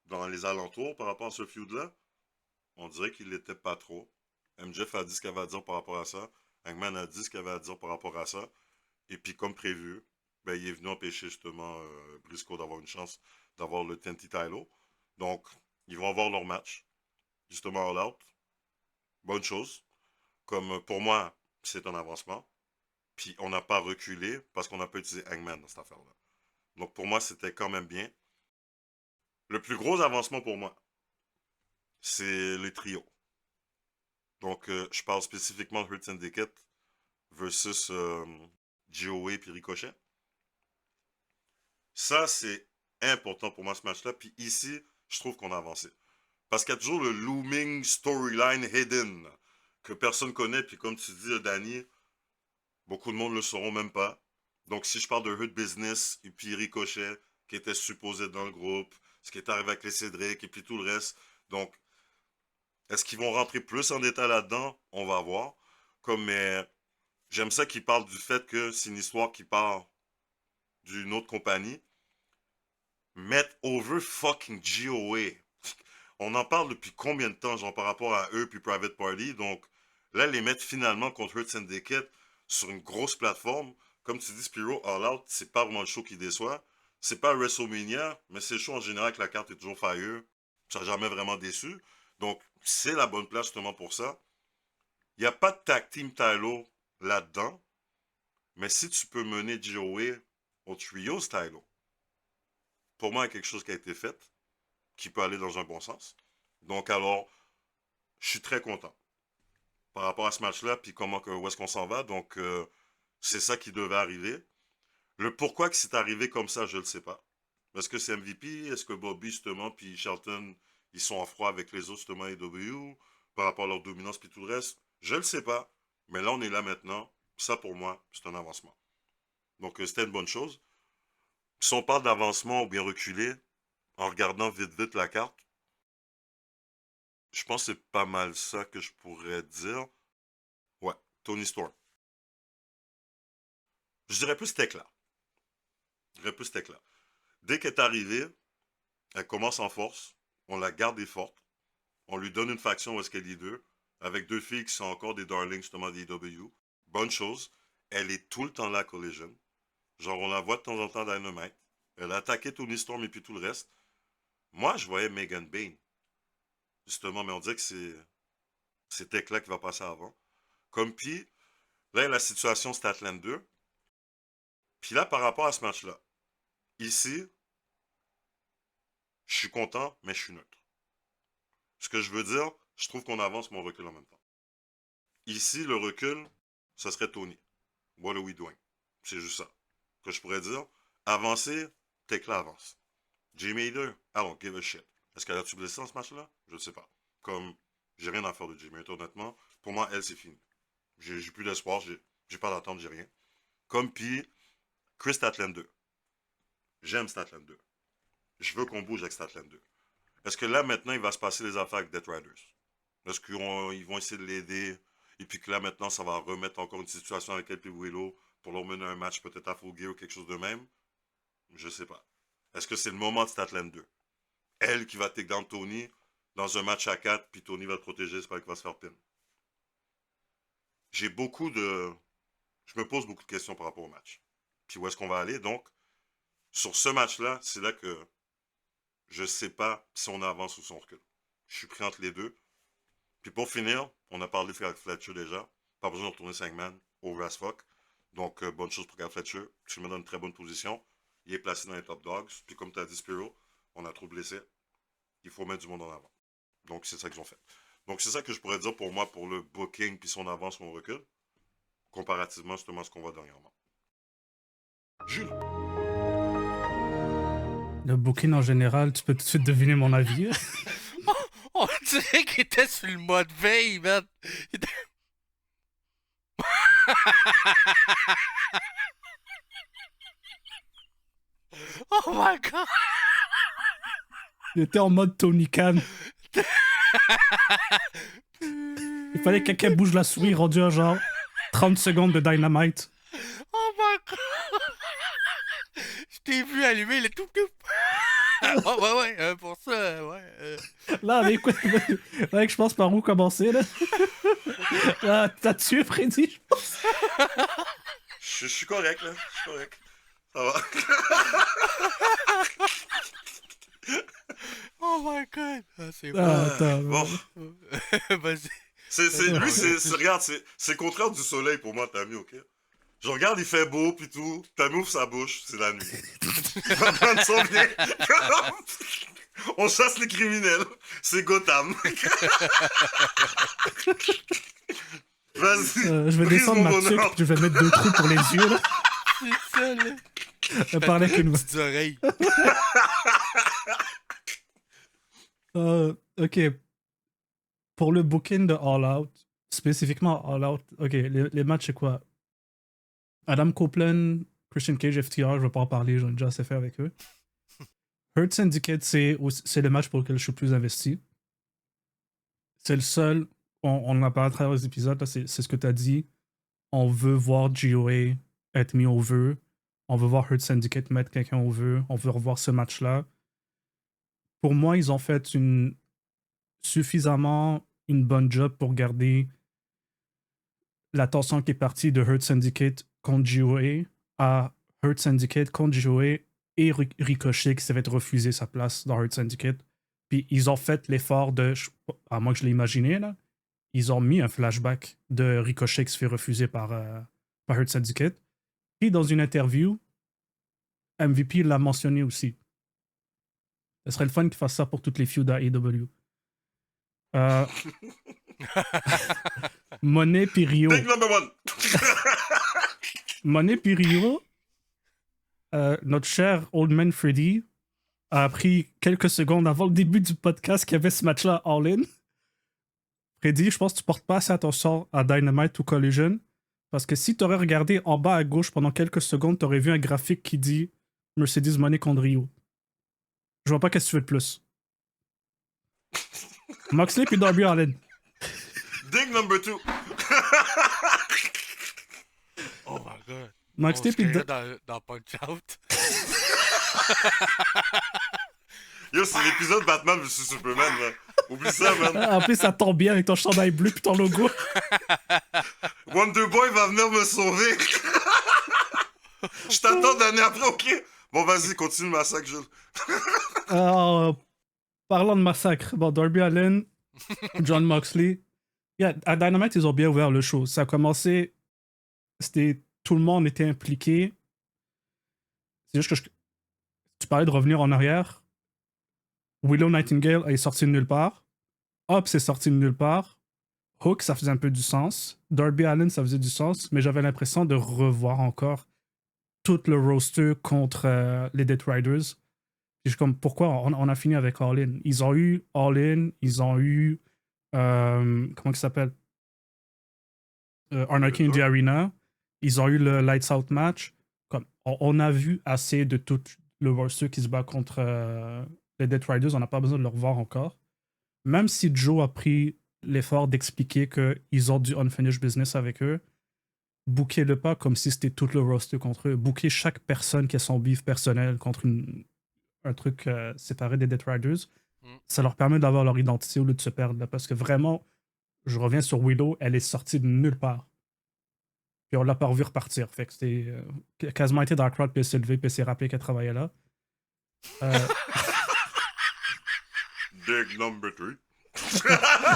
S1: dans les alentours par rapport à ce feud-là. On dirait qu'il l'était pas trop. MJF a dit ce qu'il avait à dire par rapport à ça. Hangman a dit ce qu'il avait à dire par rapport à ça. Et puis, comme prévu, ben, il est venu empêcher justement Briscoe d'avoir une chance d'avoir le TNT title. Donc, ils vont avoir leur match. Justement, All Out. Bonne chose. Comme pour moi, c'est un avancement. Puis, on n'a pas reculé parce qu'on n'a pas utilisé Hangman dans cette affaire-là. Donc, pour moi, c'était quand même bien. Le plus gros avancement pour moi, c'est les trios. Donc, je parle spécifiquement de Hurt Syndicate versus GOA puis Ricochet. Ça, c'est important pour moi, ce match-là. Puis ici, je trouve qu'on a avancé. Parce qu'il y a toujours le looming storyline hidden que personne connaît. Puis comme tu dis, Danny, beaucoup de monde ne le sauront même pas. Donc, si je parle de Hurt Business et puis Ricochet, qui était supposé dans le groupe, ce qui est arrivé avec les Cédric et puis tout le reste. Donc, est-ce qu'ils vont rentrer plus en détail là-dedans? On va voir. Mais j'aime ça qu'ils parlent du fait que c'est une histoire qui part d'une autre compagnie. Mettre over fucking GOA. On en parle depuis combien de temps, genre par rapport à eux puis Private Party. Donc là, les mettre finalement contre Hurt Syndicate sur une grosse plateforme. Comme tu dis, Spiro, All Out, c'est pas vraiment le show qui déçoit. C'est pas WrestleMania, mais c'est le show en général que la carte est toujours fire. Ça n'a jamais vraiment déçu. Donc, c'est la bonne place justement pour ça. Il n'y a pas de tag team title là-dedans. Mais si tu peux mener GOA au trio title, pour moi, il y a quelque chose qui a été fait, qui peut aller dans un bon sens. Donc, alors, je suis très content par rapport à ce match-là, puis où est-ce qu'on s'en va. Donc, c'est ça qui devait arriver. Le pourquoi que c'est arrivé comme ça, je ne le sais pas. Est-ce que c'est MVP? Est-ce que Bobby, justement, puis Shelton, ils sont en froid avec les autres, justement, AEW, par rapport à leur dominance, puis tout le reste? Je ne le sais pas. Mais là, on est là maintenant. Ça, pour moi, c'est un avancement. Donc, c'était une bonne chose. Si on parle d'avancement ou bien reculé, en regardant vite la carte, je pense que c'est pas mal ça que je pourrais dire. Ouais, Tony Storm. Je dirais plus Tekla. Dès qu'elle est arrivée, elle commence en force. On la garde forte. On lui donne une faction où est-ce qu'elle est leader. Avec deux filles qui sont encore des darlings justement des AEW. Bonne chose. Elle est tout le temps là à Collision. Genre, on la voit de temps en temps à Dynamite. Elle a attaqué Tony Storm et puis tout le reste. Moi, je voyais Megan Bayne. Justement, mais on dirait que c'est Tekla qui va passer avant. Comme puis, là, la situation Statland 2. Puis là, par rapport à ce match-là, ici, je suis content, mais je suis neutre. Ce que je veux dire, je trouve qu'on avance, mais on recule en même temps. Ici, le recul, ce serait Tony. What are we doing? C'est juste ça. Que je pourrais dire, avancer, Tekla avance. Jamie Hader, I don't give a shit. Est-ce qu'elle a-tu blessé dans ce match-là? Je ne sais pas. Comme, j'ai rien à faire de Jamie Hader, honnêtement. Pour moi, elle, c'est fini. J'ai plus d'espoir, j'ai pas d'attente, j'ai rien. Comme puis, Chris Statland 2. J'aime Statland 2. Je veux qu'on bouge avec Statland 2. Est-ce que là, maintenant, il va se passer les affaires avec Death Riders? Est-ce qu'ils vont essayer de l'aider? Et puis que là, maintenant, ça va remettre encore une situation avec El Willow pour leur mener un match peut-être à Full Gear ou quelque chose de même? Je sais pas. Est-ce que c'est le moment de Statland 2? Elle qui va take down Tony dans un match à 4, puis Tony va le protéger, c'est pas qu'il va se faire pin. Je me pose beaucoup de questions par rapport au match. Puis où est-ce qu'on va aller? Donc, sur ce match-là, c'est là que je sais pas si on avance ou si on recule. Je suis pris entre les deux. Puis pour finir, on a parlé de Cal Fletcher déjà. Pas besoin de retourner 5 man, over as fuck. Donc, bonne chose pour Cal Fletcher. Tu le mets dans une très bonne position. Il est placé dans les top dogs. Puis comme tu as dit, Spiro, on a trop blessé. Il faut mettre du monde en avant. Donc, c'est ça qu'ils ont fait. Donc, c'est ça que je pourrais dire pour moi, pour le booking, puis son avance ou on recule. Comparativement, justement, à ce qu'on voit dernièrement. Jules.
S3: Le booking en général, tu peux tout de suite deviner mon avis.
S2: On dirait qu'il était sur le mode veille, man. Oh my god!
S3: Il était en mode Tony Khan. Il fallait que quelqu'un bouge la souris, rendu à genre 30 secondes de Dynamite.
S2: Oh my god! Je t'ai vu allumer le tout. Ouais, pour ça, ouais.
S3: Là, mais écoute, je pense par où commencer, là. Là, t'as tué Freddy, je pense.
S1: Je suis correct, là. Je suis correct. Ça va.
S2: Oh my god! Ah, c'est bon.
S3: Attends,
S1: Bon.
S2: Vas-y.
S1: Regarde, c'est le contraire du soleil pour moi, Tammy, ok? Je regarde, il fait beau, pis tout. Tammy ouvre sa bouche, c'est la nuit. Il va prendre son bien. On chasse les criminels. C'est Gotham. Vas-y.
S3: Je vais
S1: brise
S3: descendre
S1: mon
S3: ma tuque
S1: bonheur.
S3: puis je vais mettre 2 trous pour les yeux, là.
S2: C'est ça, là.
S3: Je vais parler avec une...
S2: Petites oreilles.
S3: Ok. Pour le booking de All Out, spécifiquement All Out, ok, les matchs, c'est quoi? Adam Copeland, Christian Cage, FTR, je vais pas en parler, j'en ai déjà assez fait avec eux. Hurt Syndicate, c'est le match pour lequel je suis plus investi. C'est le seul, on en a parlé à travers les épisodes, là, c'est ce que tu as dit. On veut voir GOA être mis au vœu. On veut voir Hurt Syndicate mettre quelqu'un au vœu. On veut revoir ce match-là. Pour moi, ils ont fait suffisamment une bonne job pour garder l'attention qui est partie de Hurt Syndicate contre GOA à Hurt Syndicate contre GOA et Ricochet qui s'est fait refuser sa place dans Hurt Syndicate. Puis ils ont fait l'effort de, à moins que je l'ai imaginé, là, ils ont mis un flashback de Ricochet qui se fait refuser par Hurt Syndicate. Puis dans une interview, MVP l'a mentionné aussi. Ce serait le fun qu'il fasse ça pour toutes les feuds d'AEW. Monet puis Rio.
S1: Big number one.
S3: Monet puis Rio, notre cher Old Man Freddy a appris quelques secondes avant le début du podcast qu'il y avait ce match-là All-In. Freddy, je pense que tu portes pas assez attention à Dynamite ou Collision, parce que si tu aurais regardé en bas à gauche pendant quelques secondes, tu aurais vu un graphique qui dit Mercedes Moné contre Rio. Je vois pas qu'est-ce que tu veux de plus. Moxley puis Darby Allin.
S1: Dig number 2.
S2: Oh my god.
S3: Moxley
S2: On se
S3: puis
S2: créerait dans Punch Out.
S1: Yo, c'est l'épisode Batman vs Superman, là. Oublie ça, man.
S3: En plus, ça tombe bien avec ton chandail bleu puis ton logo.
S1: Wonder Boy va venir me sauver. Je t'attends d'année après, ok? Bon, vas-y, continue le massacre, Jules.
S3: Parlant de massacre, bon, Darby Allin, John Moxley. Yeah, à Dynamite, ils ont bien ouvert le show. Ça a commencé. Tout le monde était impliqué. C'est juste que tu parlais de revenir en arrière. Willow Nightingale est sorti de nulle part. Hobbs est sorti de nulle part. Hook, ça faisait un peu du sens. Darby Allin, ça faisait du sens. Mais j'avais l'impression de revoir encore tout le roster contre les Death Riders. Puis je suis comme, pourquoi on a fini avec All-In? Ils ont eu All-In, ils ont eu comment il s'appelle? Anarchy in the Arena. Ils ont eu le Lights Out match. Comme, on a vu assez de tout le roster qui se bat contre les Death Riders. On n'a pas besoin de le revoir encore. Même si Joe a pris l'effort d'expliquer qu'ils ont du unfinished business avec eux, bouquez-le pas comme si c'était tout le roster contre eux. Bouquez chaque personne qui a son beef personnel contre un truc séparé des Death Riders. Ça leur permet d'avoir leur identité au lieu de se perdre. Là, parce que vraiment, je reviens sur Willow, elle est sortie de nulle part. Puis on l'a pas revu repartir. Fait que c'était quasiment été dans la crowd, puis elle s'est levée, puis elle s'est rappelé qu'elle travaillait là.
S1: Dig number 3.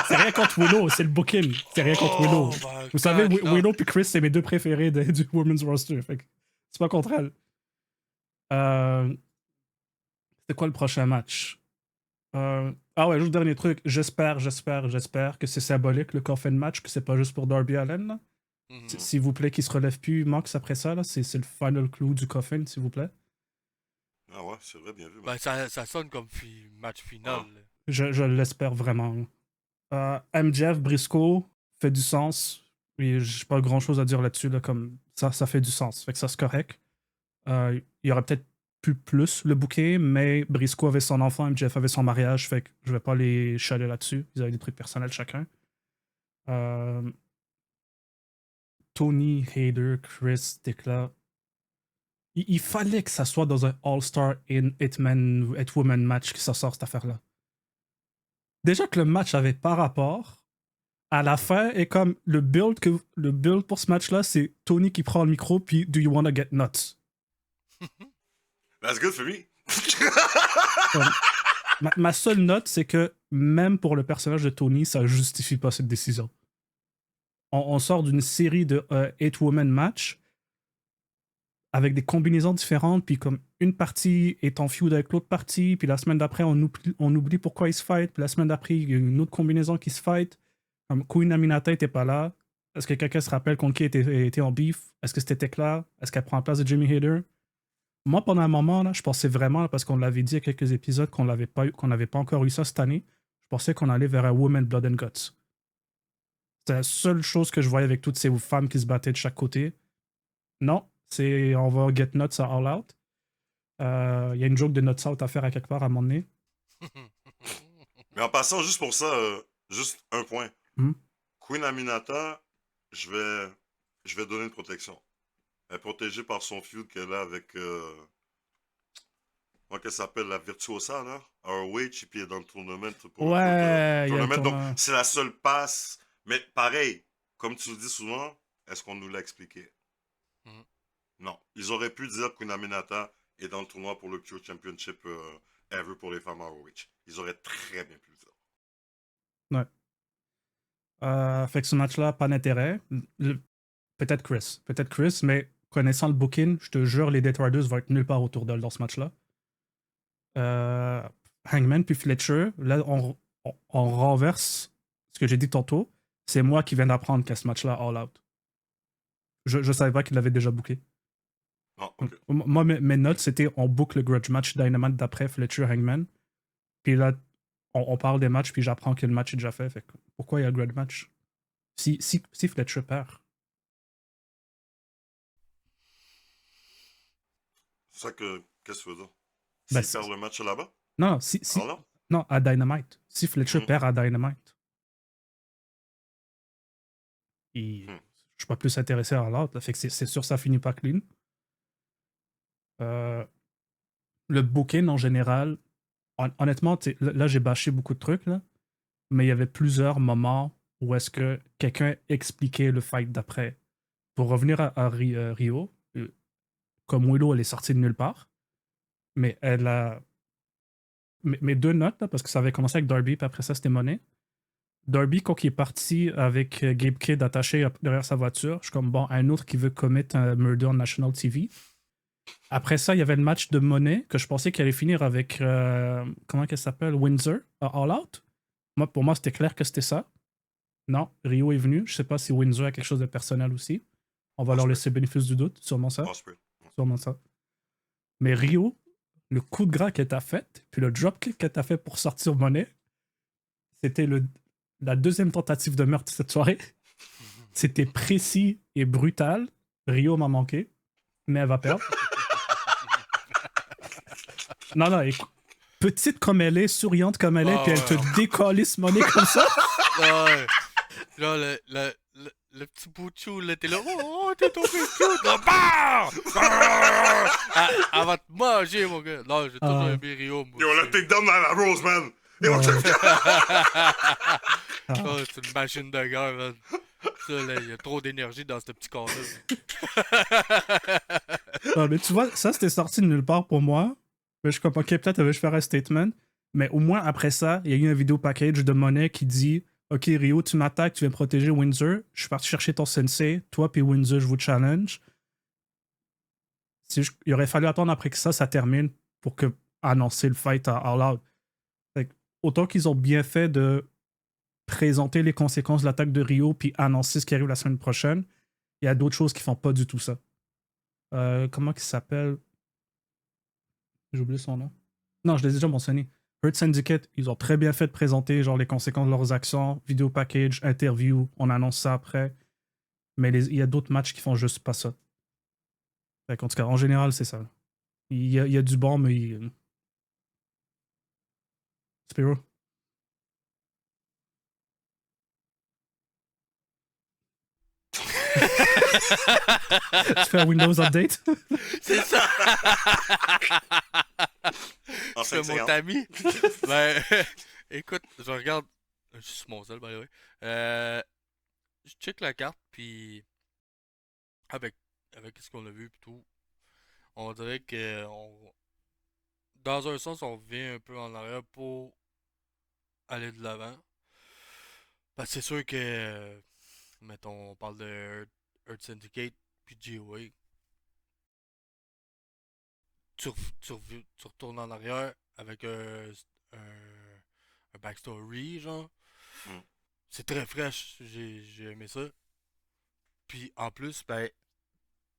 S3: C'est rien contre Willow, c'est le booking. C'est rien contre Willow.
S2: my
S3: Vous savez,
S2: God, non.
S3: Willow et Chris, c'est mes deux préférés du Women's Roster. Fait que c'est pas contre elle. C'était quoi le prochain match? Ah ouais, juste dernier truc. J'espère que c'est symbolique le coffin match, que c'est pas juste pour Darby Allin. Là.
S2: Mhm.
S3: S'il vous plaît, qu'il se relève plus, Mox, après ça. Là. C'est le final clou du coffin, s'il vous plaît.
S1: Ah ouais, c'est vrai, bien vu.
S2: Ben, ça sonne comme match final. là.
S3: Je l'espère vraiment. MJF, Briscoe, fait du sens. Et j'ai pas grand chose à dire là-dessus. Là, comme ça fait du sens. Fait que ça, c'est correct. Il y aurait peut-être pu plus le bouquet, mais Briscoe avait son enfant, MJF avait son mariage. Fait que je vais pas les chialer là-dessus. Ils avaient des trucs personnels chacun. Tony, Hayter, Chris, Tekla. Il fallait que ça soit dans un All-Star in Hitwoman match que ça sort cette affaire-là. Déjà que le match avait pas rapport, à la fin, et comme le build pour ce match-là, c'est Tony qui prend le micro, puis Do you wanna get nuts?
S1: That's good for me.
S3: Ma seule note, c'est que même pour le personnage de Tony, ça justifie pas cette décision. On sort d'une série de 8-woman match. avec des combinaisons différentes, puis comme une partie est en feud avec l'autre partie, puis la semaine d'après, on oublie pourquoi ils se fight, puis la semaine d'après, il y a une autre combinaison qui se fight. Comme Queen Aminata était pas là. Est-ce que quelqu'un se rappelle contre qui était en beef? Est-ce que c'était clair? Est-ce qu'elle prend la place de Jimmy Hader? Moi, pendant un moment, là, je pensais vraiment, parce qu'on l'avait dit il y a quelques épisodes qu'on n'avait pas encore eu ça cette année, je pensais qu'on allait vers un Woman Blood and Guts. C'était la seule chose que je voyais avec toutes ces femmes qui se battaient de chaque côté. Non, c'est on va get nuts à All Out. Il y a une joke de nuts out à faire à quelque part à un moment donné.
S1: Mais en passant, juste pour ça, juste un point.
S3: Hmm.
S1: Queen Aminata, je vais donner une protection. Elle est protégée par son feud qu'elle a avec... comment qu'elle s'appelle, la Virtuosa, là? ROH, et puis elle est dans le tournament pour
S3: Ouais, il y a le
S1: tournament. Donc,
S3: tournoi.
S1: c'est la seule passe. Mais pareil, comme tu le dis souvent, est-ce qu'on nous l'a expliqué?
S2: Mhm.
S1: Non. Ils auraient pu dire Queen Aminata est dans le tournoi pour le Pure Championship ever pour les femmes ROH. Ils auraient très bien pu le dire.
S3: Ouais. Fait que ce match-là, pas d'intérêt. Peut-être Chris, mais connaissant le booking, je te jure, les Death Riders vont être nulle part autour d'elle dans ce match-là. Hangman puis Fletcher, là, on renverse ce que j'ai dit tantôt. C'est moi qui viens d'apprendre qu'à ce match-là, All Out. Je savais pas qu'il l'avait déjà booké.
S1: Ah, ok.
S3: Moi, mes notes, c'était on book le grudge match Dynamite d'après Fletcher Hangman. Puis là, on parle des matchs, puis j'apprends que le match est déjà fait. Fait que pourquoi il y a le grudge match? Si Fletcher perd.
S1: C'est ça que. Qu'est-ce que tu veux dire?
S3: Ben,
S1: S'ils perdent le match là-bas?
S3: Non,
S1: Ah là?
S3: non, à Dynamite. Si Fletcher
S1: Mhm.
S3: perd à Dynamite. Et
S1: Hmm.
S3: je suis pas plus intéressé à l'autre. Fait que c'est sûr ça finit pas clean. Le booking en général, honnêtement, là j'ai bâché beaucoup de trucs, là, mais il y avait plusieurs moments où est-ce que quelqu'un expliquait le fight d'après. Pour revenir à Rio, comme Willow, elle est sortie de nulle part, mais elle a. Mes deux notes, là, parce que ça avait commencé avec Darby, puis après ça c'était Monet. Darby, quand il est parti avec Gabe Kidd attaché derrière sa voiture, je suis comme, bon, un autre qui veut commettre un murder on national TV. Après ça, il y avait le match de Monet que je pensais qu'il allait finir avec, comment qu'elle s'appelle, Windsor, à All Out. Pour moi, c'était clair que c'était ça. Non, Rio est venu. Je sais pas si Windsor a quelque chose de personnel aussi. On va leur laisser le bénéfice du doute, sûrement ça.
S1: Osprey.
S3: Sûrement ça. Mais Rio, le coup de gras qu'elle t'a fait, puis le dropkick qu'elle t'a fait pour sortir Monet, c'était la deuxième tentative de meurtre de cette soirée. C'était précis et brutal. Rio m'a manqué, mais elle va perdre. Non, écoute, petite comme elle est, souriante comme elle est, puis elle te décalisse Monet comme ça.
S2: Ouais. Genre, le petit bout de chou, là, t'es là, oh, t'es tombé cute, là, BAM! Elle va te manger, mon gars. Non, j'ai toujours aimé Rio, moi.
S1: Yo, le takedown dans la Rose, man! Yo,
S2: Oh, c'est une machine de guerre, man. Ça, là, il y a trop d'énergie dans ce petit corps-là.
S3: Non, mais tu vois, ça, c'était sorti de nulle part pour moi. Mais je suis comme, ok, peut-être je faire un statement. Mais au moins, après ça, il y a eu un vidéo package de Monet qui dit, ok, Rio, tu m'attaques, tu viens protéger Windsor. Je suis parti chercher ton sensei. Toi puis Windsor, je vous challenge. Il aurait fallu attendre après que ça termine pour annoncer le fight à All Out. Autant qu'ils ont bien fait de présenter les conséquences de l'attaque de Rio puis annoncer ce qui arrive la semaine prochaine, il y a d'autres choses qui font pas du tout ça. Comment il s'appelle? J'ai oublié son nom. Non, je l'ai déjà mentionné. Hurt Syndicate, ils ont très bien fait de présenter genre les conséquences de leurs actions, vidéo package, interview, on annonce ça après. Mais il y a d'autres matchs qui font juste pas ça. En tout cas, en général, c'est ça. Il y a du bon, mais... Spiro? Tu fais un Windows Update?
S2: C'est ça!
S1: En
S2: C'est
S1: 5
S2: mon
S1: secondes.
S2: ami. Ben, écoute, je regarde. Je suis sur mon seul, by the way. Je check la carte, puis avec ce qu'on a vu, pis tout, on dirait que dans un sens, on revient un peu en arrière pour aller de l'avant. Parce que c'est sûr que, mettons, on parle de Earth Syndicate puis GOA. tu retournes en arrière avec un backstory, genre.
S1: Mm.
S2: C'est très fraîche, j'ai aimé ça. Puis en plus, ben,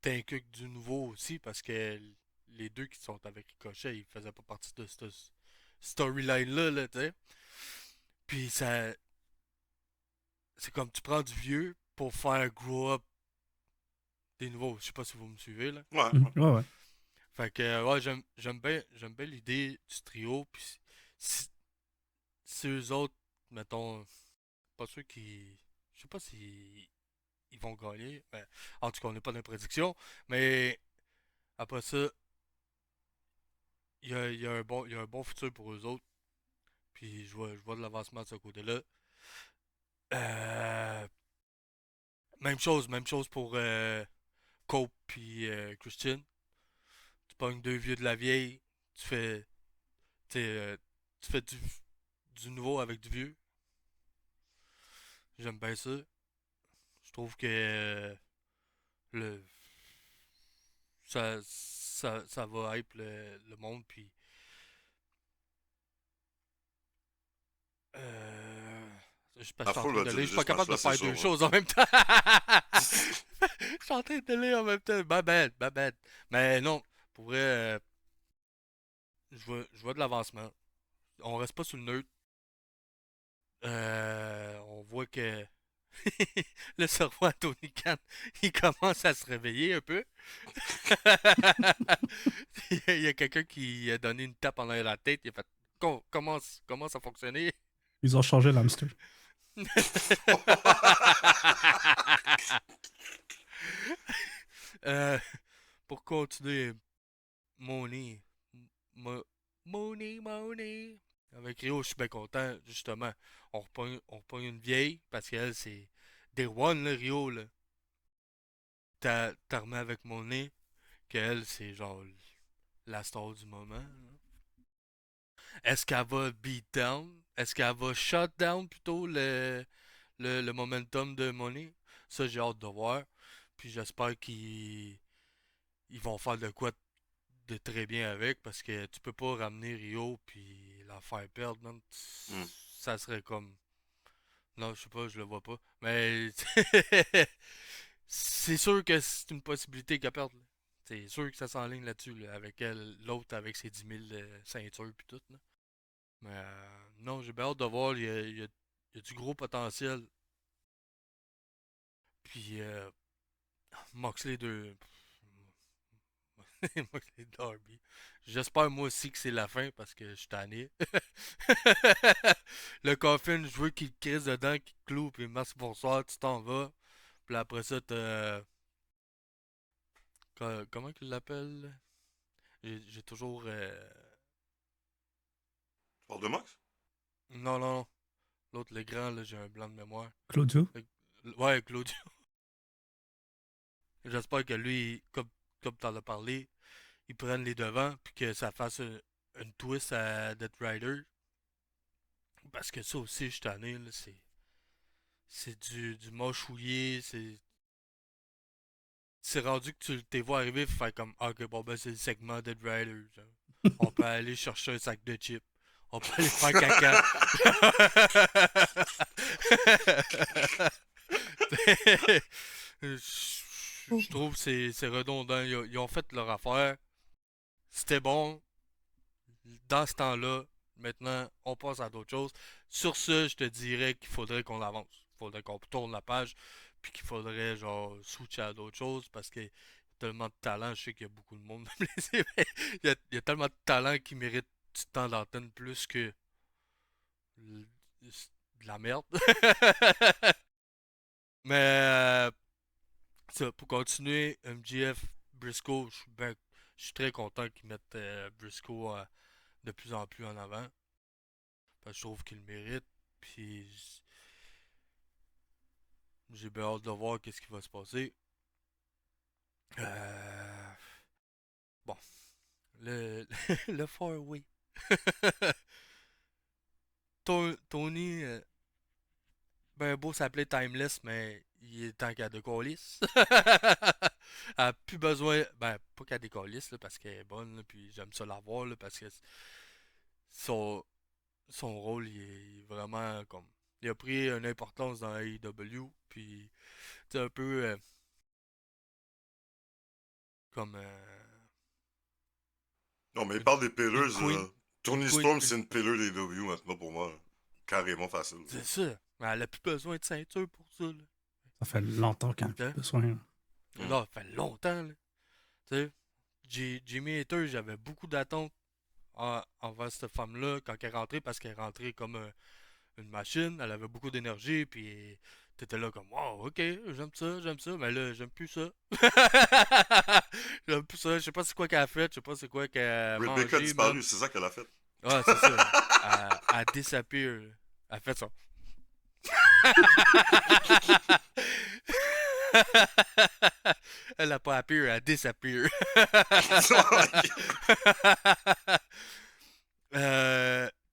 S2: t'inculques du nouveau aussi parce que les deux qui sont avec Ricochet, ils faisaient pas partie de cette storyline-là, là, tu sais. Puis ça, c'est comme tu prends du vieux pour faire grow up des nouveaux. Je sais pas si vous me suivez, là.
S1: Ouais.
S3: Ouais, ouais.
S2: Fait que, ouais, j'aime bien l'idée du trio. Puis si, si eux autres, mettons, pas sûr qui. Je sais pas si ils vont gagner. Ben, en tout cas, on n'est pas dans les prédictions. Mais après ça, il y a un bon futur pour eux autres. Puis je vois de l'avancement de ce côté-là. Euh, même chose pour Cope puis Christian. Tu pognes deux vieux de la vieille, tu fais, tu sais, tu fais du nouveau avec du vieux. J'aime bien ça. Je trouve que le ça va hype le monde puis parce que je
S1: À
S2: suis en
S1: full,
S2: train
S1: là,
S2: de
S1: tu
S2: lire,
S1: dis
S2: je suis pas
S1: juste
S2: capable de
S1: match-là, c'est
S2: faire deux
S1: sûr.
S2: choses en même temps. Je suis en train de lire en même temps. Ma bad, ma bad. Mais non, pour vrai, je vois de l'avancement. On reste pas sur le neutre. On voit que le cerveau à Tony Khan, il commence à se réveiller un peu. Il y a quelqu'un qui a donné une tape en arrière de la tête. Il a fait comment ça fonctionnait?
S3: Ils ont changé l'hamster.
S2: Euh, pour continuer, Money. Mo- Money. Avec Rio, je suis bien content, justement. On repogne une vieille, parce qu'elle, c'est Day One, là, Rio, là. T'as remis avec Money, qu'elle, c'est genre la star du moment, là. Est-ce qu'elle va beat down? Est-ce qu'elle va shut down, plutôt, le momentum de Money? Ça, j'ai hâte de voir. Puis j'espère ils vont faire de quoi de très bien avec parce que tu peux pas ramener Rio puis la faire perdre, man.
S1: Hmm.
S2: Ça serait comme. Non, je sais pas, je le vois pas. Mais c'est sûr que c'est une possibilité qu'elle perde, là. C'est sûr que ça s'enligne là-dessus, là, avec elle, l'autre avec ses 10 000 ceintures puis tout, là. Mais non, j'ai bien hâte de voir. Il y a du gros potentiel. Puis Moxley 2. Moxley Darby. J'espère moi aussi que c'est la fin parce que je suis tanné. Le coffin, je veux qu'il crisse dedans, qu'il cloue, puis merci bonsoir, tu t'en vas. Puis après ça, t'as. Comment qu'il l'appelle? J'ai toujours.
S1: Paul de Max?
S2: Non, non, non. L'autre, le grand, là, j'ai un blanc de mémoire.
S3: Claudio?
S2: Ouais, Claudio. J'espère que lui, comme t'en as parlé, il prenne les devants, puis que ça fasse une twist à Death Rider. Parce que ça aussi, je suis tanné, là, c'est du mâchouillé, c'est rendu que tu t'es vois arriver, faut faire comme, ah, ok, bon, ben, c'est le segment Dead Rider, genre. On peut aller chercher un sac de chips. On peut aller faire caca. Je trouve que c'est redondant. Ils ont fait leur affaire. C'était bon dans ce temps-là. Maintenant, on passe à d'autres choses. Sur ce, je te dirais qu'il faudrait qu'on avance. Il faudrait qu'on tourne la page. Puis qu'il faudrait, genre, switcher à d'autres choses. Parce qu'il y a tellement de talent. Je sais qu'il y a beaucoup de monde blessé. Mais il y a tellement de talent qui mérite du temps d'antenne plus que de la merde. Mais ça, pour continuer, MGF, Briscoe, je suis très content qu'ils mettent Briscoe de plus en plus en avant. Parce que je trouve qu'il le mérite. Puis j'ai bien hâte de voir qu'est-ce qui va se passer. Euh, bon, le, le four-way. Tony, ben beau s'appeler Timeless, mais il est temps qu'il y a de colis. Elle a plus besoin. Ben, pas qu'elle décalisse, là, parce qu'elle est bonne, là, puis j'aime ça la voir, là, parce que son, son rôle, il est vraiment comme. Il a pris une importance dans AEW, puis c'est un peu comme
S1: Non, mais il
S2: une,
S1: parle des
S2: une
S1: pillars.
S2: queen. Une
S1: Tony
S2: queen.
S1: Storm, c'est une pillar des W maintenant pour moi. Carrément facile.
S2: C'est ça. Mais elle a plus besoin de ceinture pour ça, là.
S3: Ça fait longtemps qu'elle a plus
S2: Hein?
S3: besoin.
S2: Là, ça fait longtemps, là. Tu sais, Jimmy Hater, j'avais beaucoup d'attentes envers cette femme-là quand elle est rentrée parce qu'elle est rentrée comme une machine, elle avait beaucoup d'énergie, puis t'étais là comme wow, ok, j'aime ça, mais là, j'aime plus ça. J'aime plus ça, je sais pas c'est quoi qu'elle a fait, je sais pas c'est quoi qu'elle a
S1: Britt Baker a
S2: mangé, man.
S1: disparu, c'est ça qu'elle a fait.
S2: Ah, c'est ça. Elle disappear. Elle a fait ça. Elle a pas appear, elle disappear.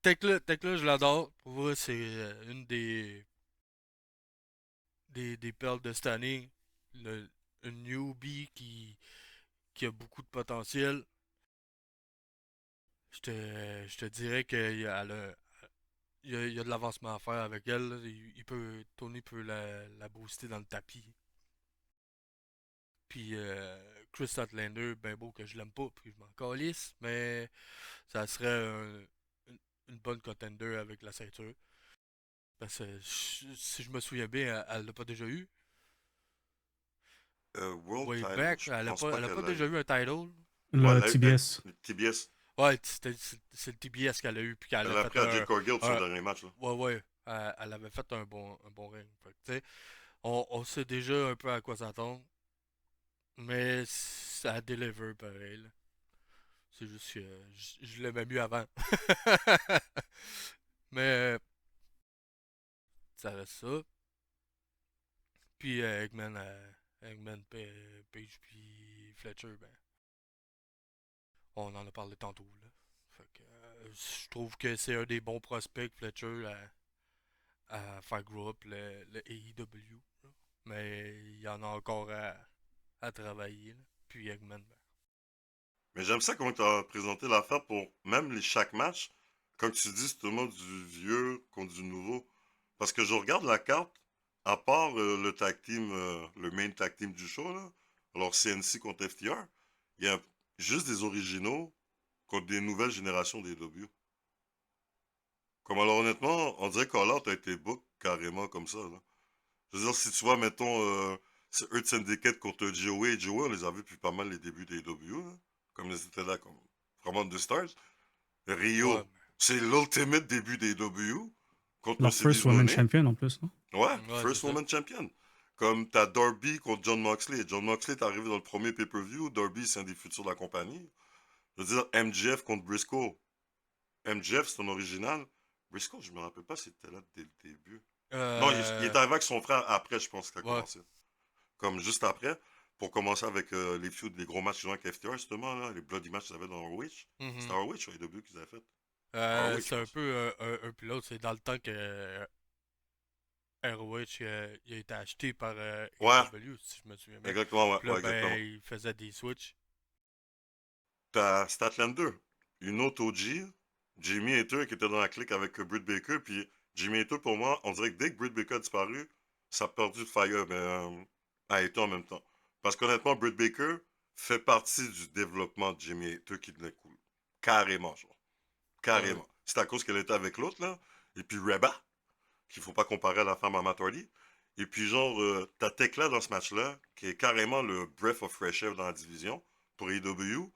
S2: Tekla, je l'adore. Pour moi, c'est une des perles de cette année. Une newbie qui a beaucoup de potentiel. Je te dirais qu'il y a, il y a de l'avancement à faire avec elle. Là. Tony peut la booster dans le tapis. Puis Chris Statlander, ben beau que je l'aime pas, puis je m'en calisse, mais ça serait une bonne contender avec la ceinture. Parce que si je me souviens bien, elle l'a pas déjà eu.
S1: World
S2: Way
S1: Title,
S2: back,
S1: je
S2: elle a
S1: pense
S2: pas,
S1: pas
S2: elle a
S1: qu'elle
S2: pas
S1: l'a
S2: déjà
S1: eu.
S2: eu un title.
S1: Ouais,
S3: Le
S1: elle a eu
S3: TBS.
S1: le TBS.
S2: Ouais, c'est le TBS qu'elle a eu, puis qu'elle
S1: Elle
S2: a
S1: l'a
S2: fait
S1: pris à Jade Cargill sur le
S2: un-
S1: dernier match. Là.
S2: ouais, elle avait fait un bon ring. Fait que, tu sais, on sait déjà un peu à quoi s'attendre, mais ça deliver pareil. Là. C'est juste que je l'aimais mieux avant. Mais ça reste ça. Puis Eggman, Page, puis Fletcher, ben, on en a parlé tantôt. Là. Fait que, je trouve que c'est un des bons prospects, Fletcher, à faire grow up le AEW. Là. Mais il y en a encore à travailler. Là. Puis Eggman, ben.
S1: Mais j'aime ça comment tu as présenté l'affaire pour même chaque match. Quand tu dis justement du vieux contre du nouveau. Parce que je regarde la carte, à part le tag team, le main tag team du show, là, alors CNC contre FTR, il y a juste des originaux contre des nouvelles générations des W. Comme alors honnêtement, on dirait qu'All Out a été book carrément comme ça. Là. Je veux dire, si tu vois, mettons, c'est Earth Syndicate contre Joey, et Joey, on les a vus depuis pas mal les débuts des W, là. Comme ils étaient là, comme vraiment de stars.
S2: Ouais,
S1: Rio, c'est l'ultimate début des W contre
S3: Leur
S1: Mercedes
S3: first woman
S1: Moné.
S3: champion en plus, non?
S1: Ouais,
S2: ouais,
S1: First
S2: c'est ça.
S1: Woman Champion. Comme t'as Darby contre John Moxley. John Moxley est arrivé dans le premier pay-per-view. Darby, c'est un des futurs de la compagnie. Je veux dire, MJF contre Briscoe. MJF, c'est ton original. Briscoe, je me rappelle pas si c'était là dès le début. Non, il est
S2: Euh,
S1: arrivé avec son frère après, je pense, que ça a
S2: ouais.
S1: commencé. Comme juste après, pour commencer avec les feuds, les gros matchs qu'ils ont avec FTR, justement, là, les bloody matchs qu'ils avaient dans ROH. C'était
S2: Mhm.
S1: ROH ou AEW qu'ils avaient fait? ROH, je
S2: C'est un
S1: pense.
S2: peu un pilote. C'est dans le temps que ROH il a été acheté par
S1: Ouais,
S2: AEW, si je me souviens bien.
S1: exactement, ouais,
S2: Puis là,
S1: ouais, exactement.
S2: ben, il faisait des switches.
S1: T'as Statlander, une autre OG, Jimmy Hater qui était dans la clique avec Britt Baker, puis Jimmy Hater, pour moi, on dirait que dès que Britt Baker a disparu, ça a perdu de fire, mais à Hater en même temps. Parce qu'honnêtement, Britt Baker fait partie du développement de Jimmy Hater qui devenait cool. Carrément, genre.
S2: Ouais.
S1: Carrément. C'est à cause qu'elle était avec l'autre, là. Et puis Reba, qu'il faut pas comparer à la femme à Matt Hardy. Et puis genre, t'as Tekla dans ce match-là, qui est carrément le breath of fresh air dans la division pour AEW.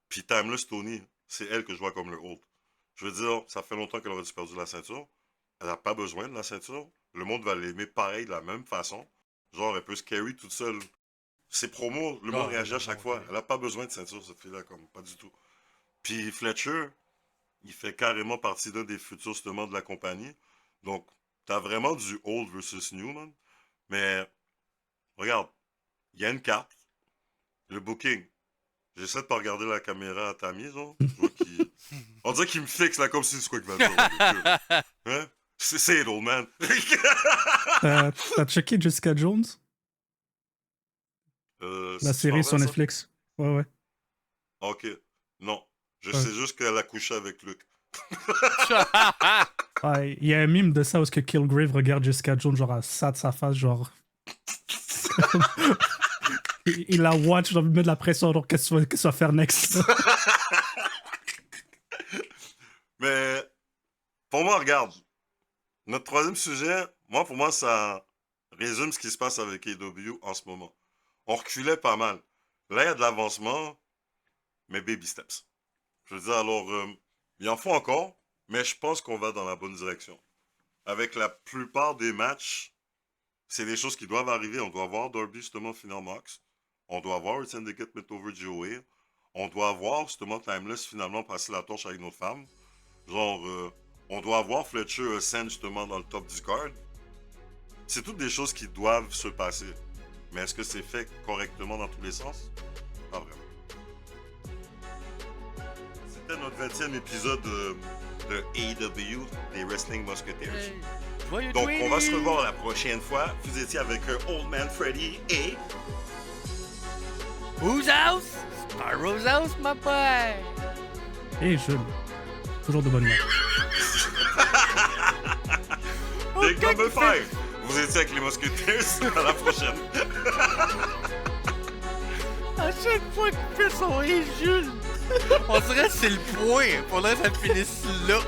S1: Puis Timeless Tony, c'est elle que je vois comme le hold. Je veux dire, ça fait longtemps qu'elle aurait dû perdre la ceinture. Elle n'a pas besoin de la ceinture. Le monde va l'aimer pareil, de la même façon. Genre, elle peut se carry toute seule. Ses promos, le monde
S2: Ah,
S1: réagit à chaque
S2: mon
S1: fois.
S2: Dieu.
S1: Elle n'a pas besoin de ceinture, cette fille-là, comme pas du tout. Puis Fletcher, il fait carrément partie d'un des futurs justement de la compagnie. Donc, t'as vraiment du old versus new, man. Mais, regarde, il y a une carte, le booking. J'essaie de pas regarder la caméra à Tammy, genre. Je vois qu'il. On dirait qu'il me fixe là comme si c'est quoi qu'il va dire. Là, hein? C'est it, old man.
S3: T'as checké Jessica Jones? La
S1: c'est
S3: série
S1: pas
S3: sur
S1: vrai, ça?
S3: Netflix. Ouais.
S1: Ok. Non. Je
S3: Ouais.
S1: sais juste qu'elle a couché avec Luke.
S3: Ouais, il y a un mime de ça où ce que Kilgrave regarde Jessica Jones genre à ça de sa face, genre. il la watch, genre, il met de la pression, genre, qu'est-ce que tu vas faire next?
S1: Mais pour moi, regarde, notre troisième sujet, pour moi, ça résume ce qui se passe avec AEW en ce moment. On reculait pas mal. Là, il y a de l'avancement, mais baby steps. Je veux dire, alors, il en faut encore, mais je pense qu'on va dans la bonne direction. Avec la plupart des matchs, c'est des choses qui doivent arriver. On doit voir Darby, justement, finir Mox. On doit voir le Syndicate mettre over GOA. On doit voir, justement, Timeless finalement passer la torche avec notre femme. Genre, on doit avoir Fletcher Ascend, justement, dans le top du card. C'est toutes des choses qui doivent se passer. Mais est-ce que c'est fait correctement dans tous les sens? Pas vraiment. C'était notre 20e épisode de AEW, des Wrestling Musketeers.
S2: Hey, joyeux
S1: Donc, on va se
S2: 20!
S1: revoir la prochaine fois. Vous étiez avec Old Man Freddy et...
S2: Whose house? Spyro's house, my boy!
S3: Et Jules. Toujours de bonne humeur.
S1: Big
S2: Ok,
S1: Number
S2: qui fait-
S1: 5. Vous étiez avec les Musketeers. À la prochaine.
S2: À chaque fois qu'il fait son riz, Jules, on dirait que c'est le point. Faudrait que ça finisse là.